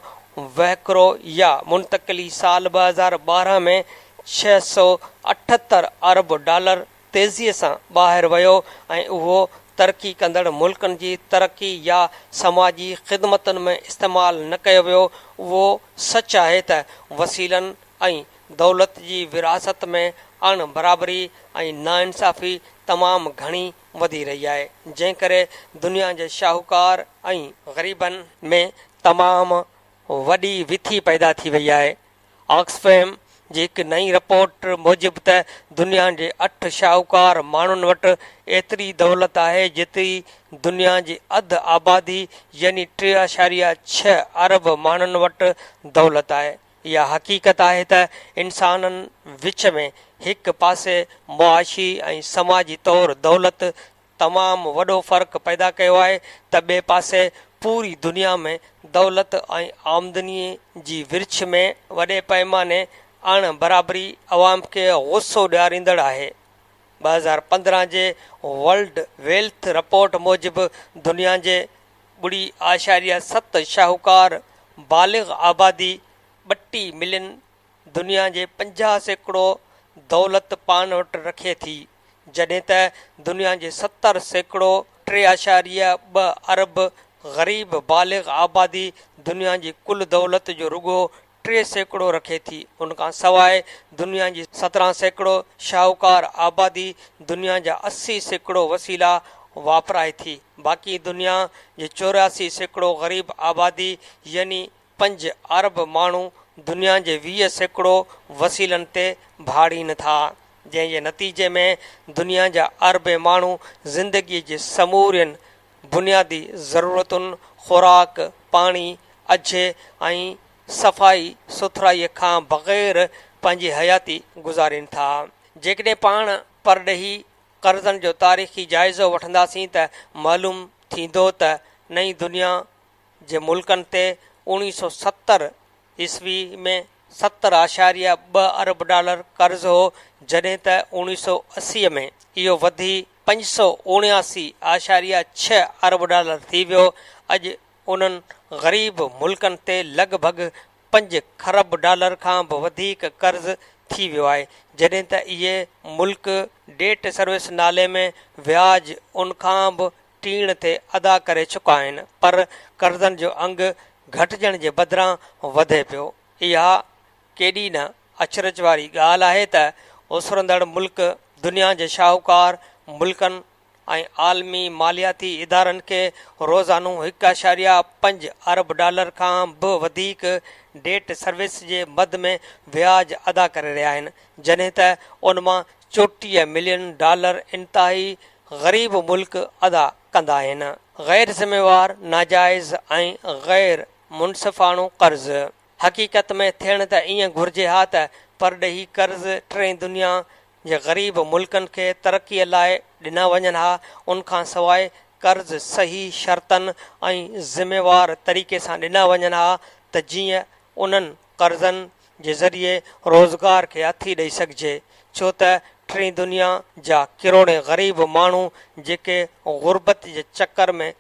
वहिकिरो या मुंतक़िली साल 2012 में 678 अरब डॉलर तेज़ीअ सां ॿाहिरि वियो ऐं उहो तरक़ी कंदड़ मुल्कनि जी तरक़ी या समाजी ख़िदमतुनि में इस्तेमालु न कयो वियो। उहो सच आहे त वसीलनि ऐं दौलत जी विरासत में अण बराबरी ऐं नाइंसाफ़ी तमामु घणी वधी रही आहे, जंहिं करे दुनिया जे शाहूकार ऐं ग़रीबनि में तमामु वॾी विथी पैदा थी वई आहे। ऑक्सफैम जी हिकु नई रिपोर्ट मूजिबि त दुनिया जे 8 शाहूकार माण्हुनि वटि एतिरी दौलत आहे जेतिरी दुनिया जी अधु आबादी यानी 3.6 अरब माण्हुनि वटि दौलत आहे। इहा हक़ीक़त आहे त इंसाननि विच में हिकु पासे मुआशी ऐं समाजी तौरु दौलत तमामु वॾो फ़र्क़ु पैदा कयो आहे त ॿिए पासे पूरी दुनिया में दौलत ऐं आमदनीअ जी विर्छ में वॾे पैमाने अण बराबरी अवाम खे गुस्सो ॾियारींदड़ आहे। 2015 जे वर्ल्ड वेल्थ रिपोर्ट मूजिबि दुनिया जे 2.7 शाहूकार बालिग़ आबादी 32 मिलियन दुनिया जे 50% दौलत पान वटि रखे थी, जॾहिं त दुनिया जे 70% 3.2 अरब ग़रीब बालिग़ आबादी दुनिया जी कुल दौलत जो रुगो 3% रखे थी। उनखां सवाइ दुनिया जी 17% शाहूकार आबादी दुनिया जा 80% वसीला वापराए थी। बाक़ी दुनिया जे 84% ग़रीब आबादी यानी 5 अरब माण्हू दुनिया जे 20% वसीलनि ते भाड़ीनि था, जंहिं जे नतीजे में दुनिया जा अरबे माण्हू ज़िंदगीअ जे समूरियुनि बुनियादी ज़रूरतुनि ख़ुराक, पाणी, अझे ऐं सफ़ाई सुथराईअ खां बग़ैर पंहिंजी हयाती गुज़ारीनि था। जेकॾहिं पाण परॾेही कर्ज़नि जो तारीख़ी जाइज़ो वठंदासीं त मालूम थींदो त नई दुनिया जे मुल्कनि ते 1970 ईस्वी में 70.2 अरब डॉलर कर्ज़ हो, जॾहिं त 1980 में इहो वधी 579.6 अरब डॉलर थी वियो। अॼु उन्हनि ग़रीब मुल्कनि ते लॻभॻि 5 खरब डॉलर खां बि वधीक कर्ज़ थी वियो आहे, जॾहिं त इहे मुल्क डेट सर्विस नाले में व्याज उनखां बि टीण ते अदा करे चुका आहिनि, पर कर्ज़नि जो अंगु घटिजण जे बदिरां वधे पियो। इहा केॾी न अचरज वारी ॻाल्हि आहे त उसरंदड़ मुल्क दुनिया जे शाहूकार मुल्कनि ऐं आलमी मालियाती इदारनि खे रोज़ानो 1.5 अरब डॉलर खां बि वधीक डेट सर्विस जे मद में व्याज अदा करे रहिया आहिनि, जॾहिं त उन मां 34 मिलियन डॉलर इंतिहाई ग़रीब मुल्क अदा कंदा आहिनि। ग़ैर ज़िम्मेवार, नाजाइज़ ऐं ग़ैर मुनसिफ़ाणो कर्ज़ हक़ीक़त में थियण त ईअं घुरिजे हा त परॾेही कर्ज़ टे दुनिया जे ग़रीब मुल्कनि खे तरक़ीअ लाइ ॾिना वञनि हा। उनखां सवाइ कर्ज़ सही शर्तनि ऐं ज़िम्मेवार तरीक़े सां ॾिना वञनि हा त जीअं उन्हनि कर्ज़नि जे ज़रिए रोज़गार खे हथी ॾेई सघिजे, छो त टी दुनिया जा किरोड़े ग़रीब माण्हू जेके ग़ुर्बत जे चकर में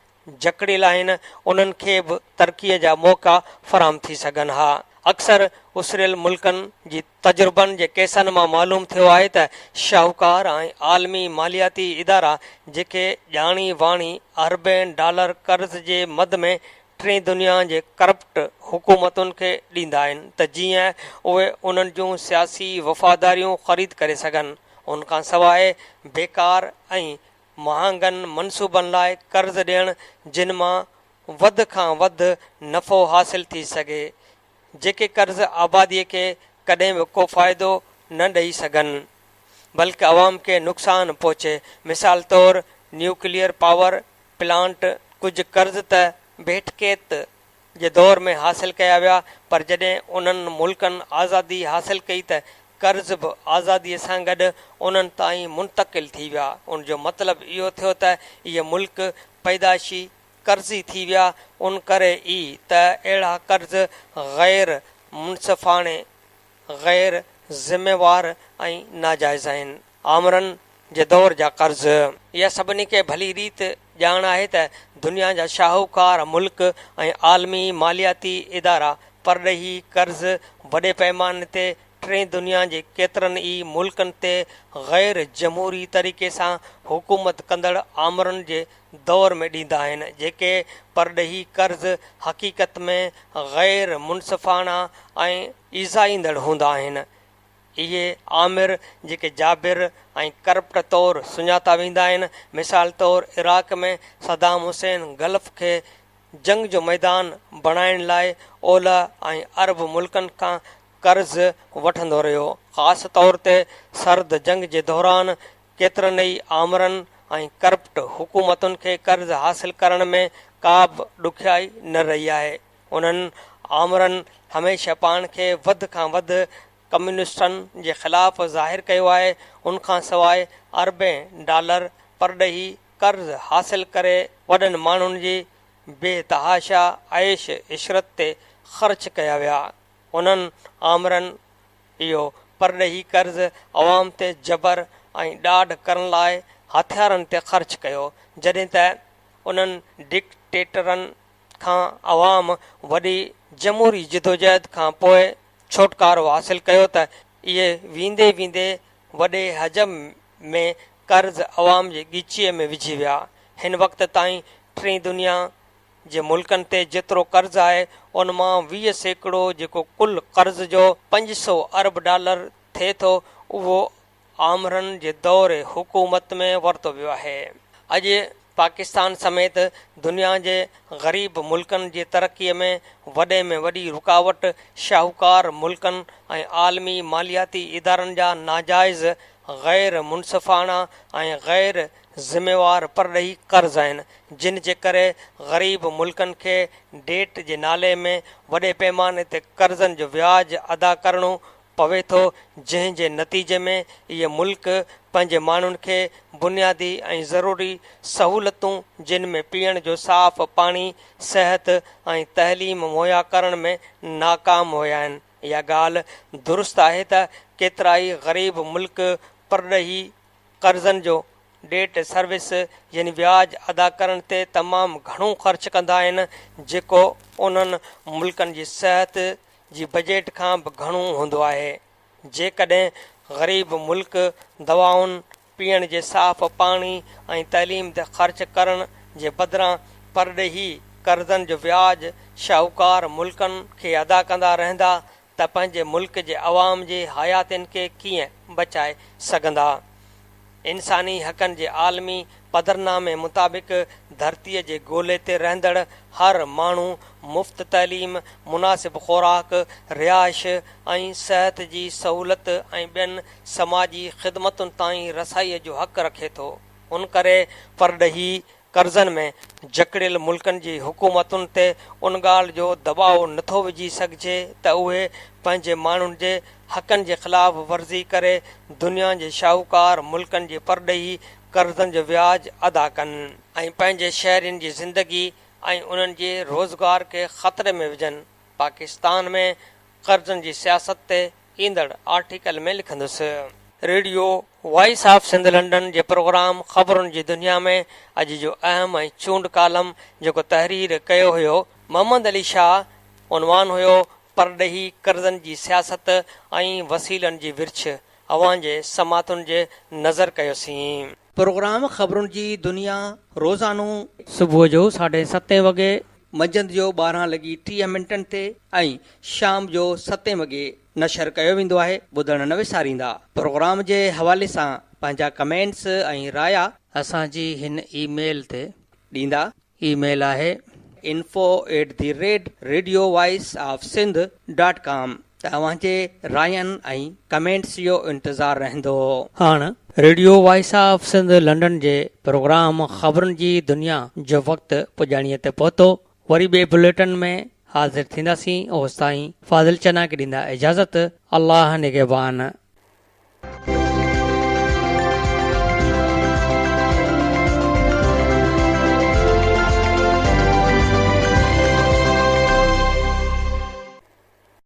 जकड़ियल आहिनि, उन्हनि खे बि तरक़ीअ जा मौक़ा फ़राहम थी सघनि हा। अक्सर उसरियल मुल्कनि जी तजुर्बनि जे केसनि मां मालूम थियो आहे त शाहूकार ऐं आलमी मालियाती इदारा जेके ॼाणी वाणी अरबें डॉलर कर्ज़ जे मद में टे दुनिया जे करप्ट हुकूमतुनि खे ॾींदा आहिनि त जीअं उहे उन्हनि जूं सियासी वफ़ादारियूं ख़रीद करे सघनि। उनखां सवाइ बेकार ऐं महांगनि मनसूबनि लाइ कर्ज़ ॾियणु जिन मां वधि खां वधि नफ़ो हासिल थी सघे, जेके कर्ज़ आबादीअ खे कॾहिं बि को फ़ाइदो न ॾेई सघनि बल्कि अवाम खे नुक़सानु पहुचे। मिसाल तौरु न्यूक्लियर पावर प्लांट कुझु कर्ज़ त भेटकेत जे दौर में हासिल कया विया, पर जॾहिं उन्हनि मुल्कनि आज़ादी हासिल कई त कर्ज़ बि आज़ादीअ सां गॾु उन्हनि ताईं मुंतक़िल थी विया। उनजो मतिलबु इहो थियो त इहे मुल्क पैदाइशी कर्ज़ी थी विया। उन करे ई त अहिड़ा कर्ज़ ग़ैर मुनसिफ़ाणे, ग़ैर ज़िम्मेवार ऐं नाजाइज़ आहिनि। आमरनि जे दौर जा कर्ज़, इहा सभिनी खे भली रीति ॼाण आहे त दुनिया जा शाहूकार मुल्क ऐं आलमी मालियाती इदारा परॾेही कर्ज़ वॾे पैमाने ते टे दुनिया जे केतिरनि ई मुल्कनि ते ग़ैर जमहूरी तरीक़े सां हुकूमत कंदड़ आमरनि जे दौर में ॾींदा आहिनि, जेके परॾेही कर्ज़ हक़ीक़त में ग़ैर मुनसिफ़ाना ऐं ईज़ा ईंदड़ हूंदा आहिनि। इहे आमिर जेके जाबिर ऐं करप्ट तौरु सुञाता वेंदा आहिनि। मिसाल तौरु इराक़ में सदाम हुसैन गल्फ़ खे जंग जो मैदान बणाइण लाइ ओलह ऐं अरब मुल्कनि खां कर्ज़ वठंदो रहियो। ख़ासि तौर ते सर्द जंग जे दौरान केतिरनि ई आमरनि ऐं करप्ट हुकूमतुनि खे कर्ज़ हासिल करण में का बि ॾुखियाई न रही आहे। उन्हनि आमरनि हमेशह पाण खे वधि खां वधि कम्यूनिस्टनि जे ख़िलाफ़ु ज़ाहिरु कयो आहे। उनखां सवाइ अरबें डॉलर परॾेही कर्ज़ हासिल करे वॾनि माण्हुनि जी बेतहाशा ऐश इशरत ते ख़र्च कया विया। उन्हनि आमरनि इहो परॾेही कर्ज़ अवाम ते जबर ऐं ॾाढ करण लाइ हथियारनि ते ख़र्च कयो। जॾहिं त उन्हनि डिक्टेटरनि खां अवाम वॾी जमहूरी जिदोजहद खां पोइ छुटकारो हासिल कयो त इहे वेंदे वेंदे वॾे हजम में कर्ज़ अवाम जे ॻीचीअ में विझी विया। हिन वक़्त ताईं टी दुनिया जे मुल्कनि ते जेतिरो कर्ज़ आहे उन मां 20% जेको कुल कर्ज़ जो 500 अरब डॉलर थिए थो, उहो आमरनि जे दौर हुकूमत में वरितो वियो आहे। अॼु पाकिस्तान समेत दुनिया जे ग़रीब मुल्कनि जी तरक़ीअ में वॾी रुकावट शाहूकार मुल्कनि ऐं आलमी मालियाती इदारनि जा नाजाइज़ ग़ैर मुनसिफ़ाना ऐं ग़ैर ज़िम्मेवार परॾेही कर्ज़ आहिनि, जिन जे करे ग़रीब मुल्कनि खे डेट जे नाले में वॾे पैमाने ते कर्ज़नि जो व्याज अदा करणो पवे थो, जंहिं जे नतीजे में इहे मुल्क पंहिंजे माण्हुनि खे बुनियादी ऐं ज़रूरी सहूलतूं जिन में पीअण जो साफ़ पाणी, सिहत ऐं तइलीम मुहैया करण में नाकाम हुया आहिनि। इहा ॻाल्हि दुरुस्त आहे त केतिरा ई ग़रीब मुल्क परॾेही कर्ज़नि जो डेट सर्विस यानी व्याज अदा करण ते तमामु घणो ख़र्च कंदा आहिनि, जेको उन्हनि मुल्कनि जी सिहत जी बजेट खां बि घणो हूंदो आहे। जेकॾहिं ग़रीब मुल्क दवाउनि, पीअण जे साफ़ पाणी ऐं तइलीम ते ख़र्च करण जे बदिरां परॾेही कर्ज़नि जो व्याज शाहूकार मुल्कनि खे अदा कंदा रहंदा त पंहिंजे मुल्क जे अवाम जे हयातियुनि खे कीअं बचाए सघंदा। इंसानी हक़नि जे आलमी पदरनामे मुताबिक़ धरतीअ जे ॻोल्हे ते रहंदड़ हर माण्हू मुफ़्त तइलीम, मुनासिब ख़ुराक, रिहाइश ऐं सिहत जी सहूलत ऐं ॿियनि समाजी ख़िदमतुनि ताईं रसाईअ जो हक़ रखे थो। उन करे परॾेही कर्ज़नि में जकड़ियल मुल्कनि जी हुकूमतुनि ते उन ॻाल्हि जो दबाउ नथो विझी सघिजे त उहे पंहिंजे माण्हुनि जे हक़नि जे ख़िलाफ़ वर्ज़ी करे दुनिया जे शाहूकार मुल्कनि जे परॾेही कर्ज़नि जो व्याज अदा कनि ऐं पंहिंजे शहरियुनि जी ज़िंदगी ऐं उन्हनि जे रोज़गार खे ख़तरे में विझनि। पाकिस्तान में कर्ज़नि जी सियासत ते ईंदड़ आर्टिकल में लिखंदुसि। Radio voice of Sindh London जे प्रोग्राम ख़बरुनि जी दुनिया में अॼु जो अहम ऐं चूंड कालम जेको तहरीर कयो हुयो मोहम्मद अली शाह। उनवान हुयो परॾेही कर्ज़नि जी सियासत ऐं वसीलनि जी विर्छ। अवां जे समातुनि जे नज़र कयोसीं। प्रोग्राम ख़बरुनि जी दुनिया रोज़ानो सुबुह जो 7:30 वॻे, मंझंदि जो 12:30 ते ऐं शाम जो 7 वॻे नशर कयो वेंदो आहे। ॿुधण न विसारींदा। प्रोग्राम जे हवाले सां पंहिंजा कमेंट्स ऐं राया असांजी हिन ईमेल ते ॾींदा। ईमेल आहे info@radiovoiceofsindh.com। तव्हांजे रायनि ऐं कमेंट्स जो इंतज़ारु रहंदो। हाणे radio voice of Sindh London जे प्रोग्राम ख़बरुनि जी दुनिया जो वक़्तु पुॼाणीअ ते पहुतो। वरी ॿिए बुलेटिन में हाज़िर थींदासीं। ओसि ताईं फाज़िल चना खे ॾींदा इजाज़त। अल्लाह निगहबान।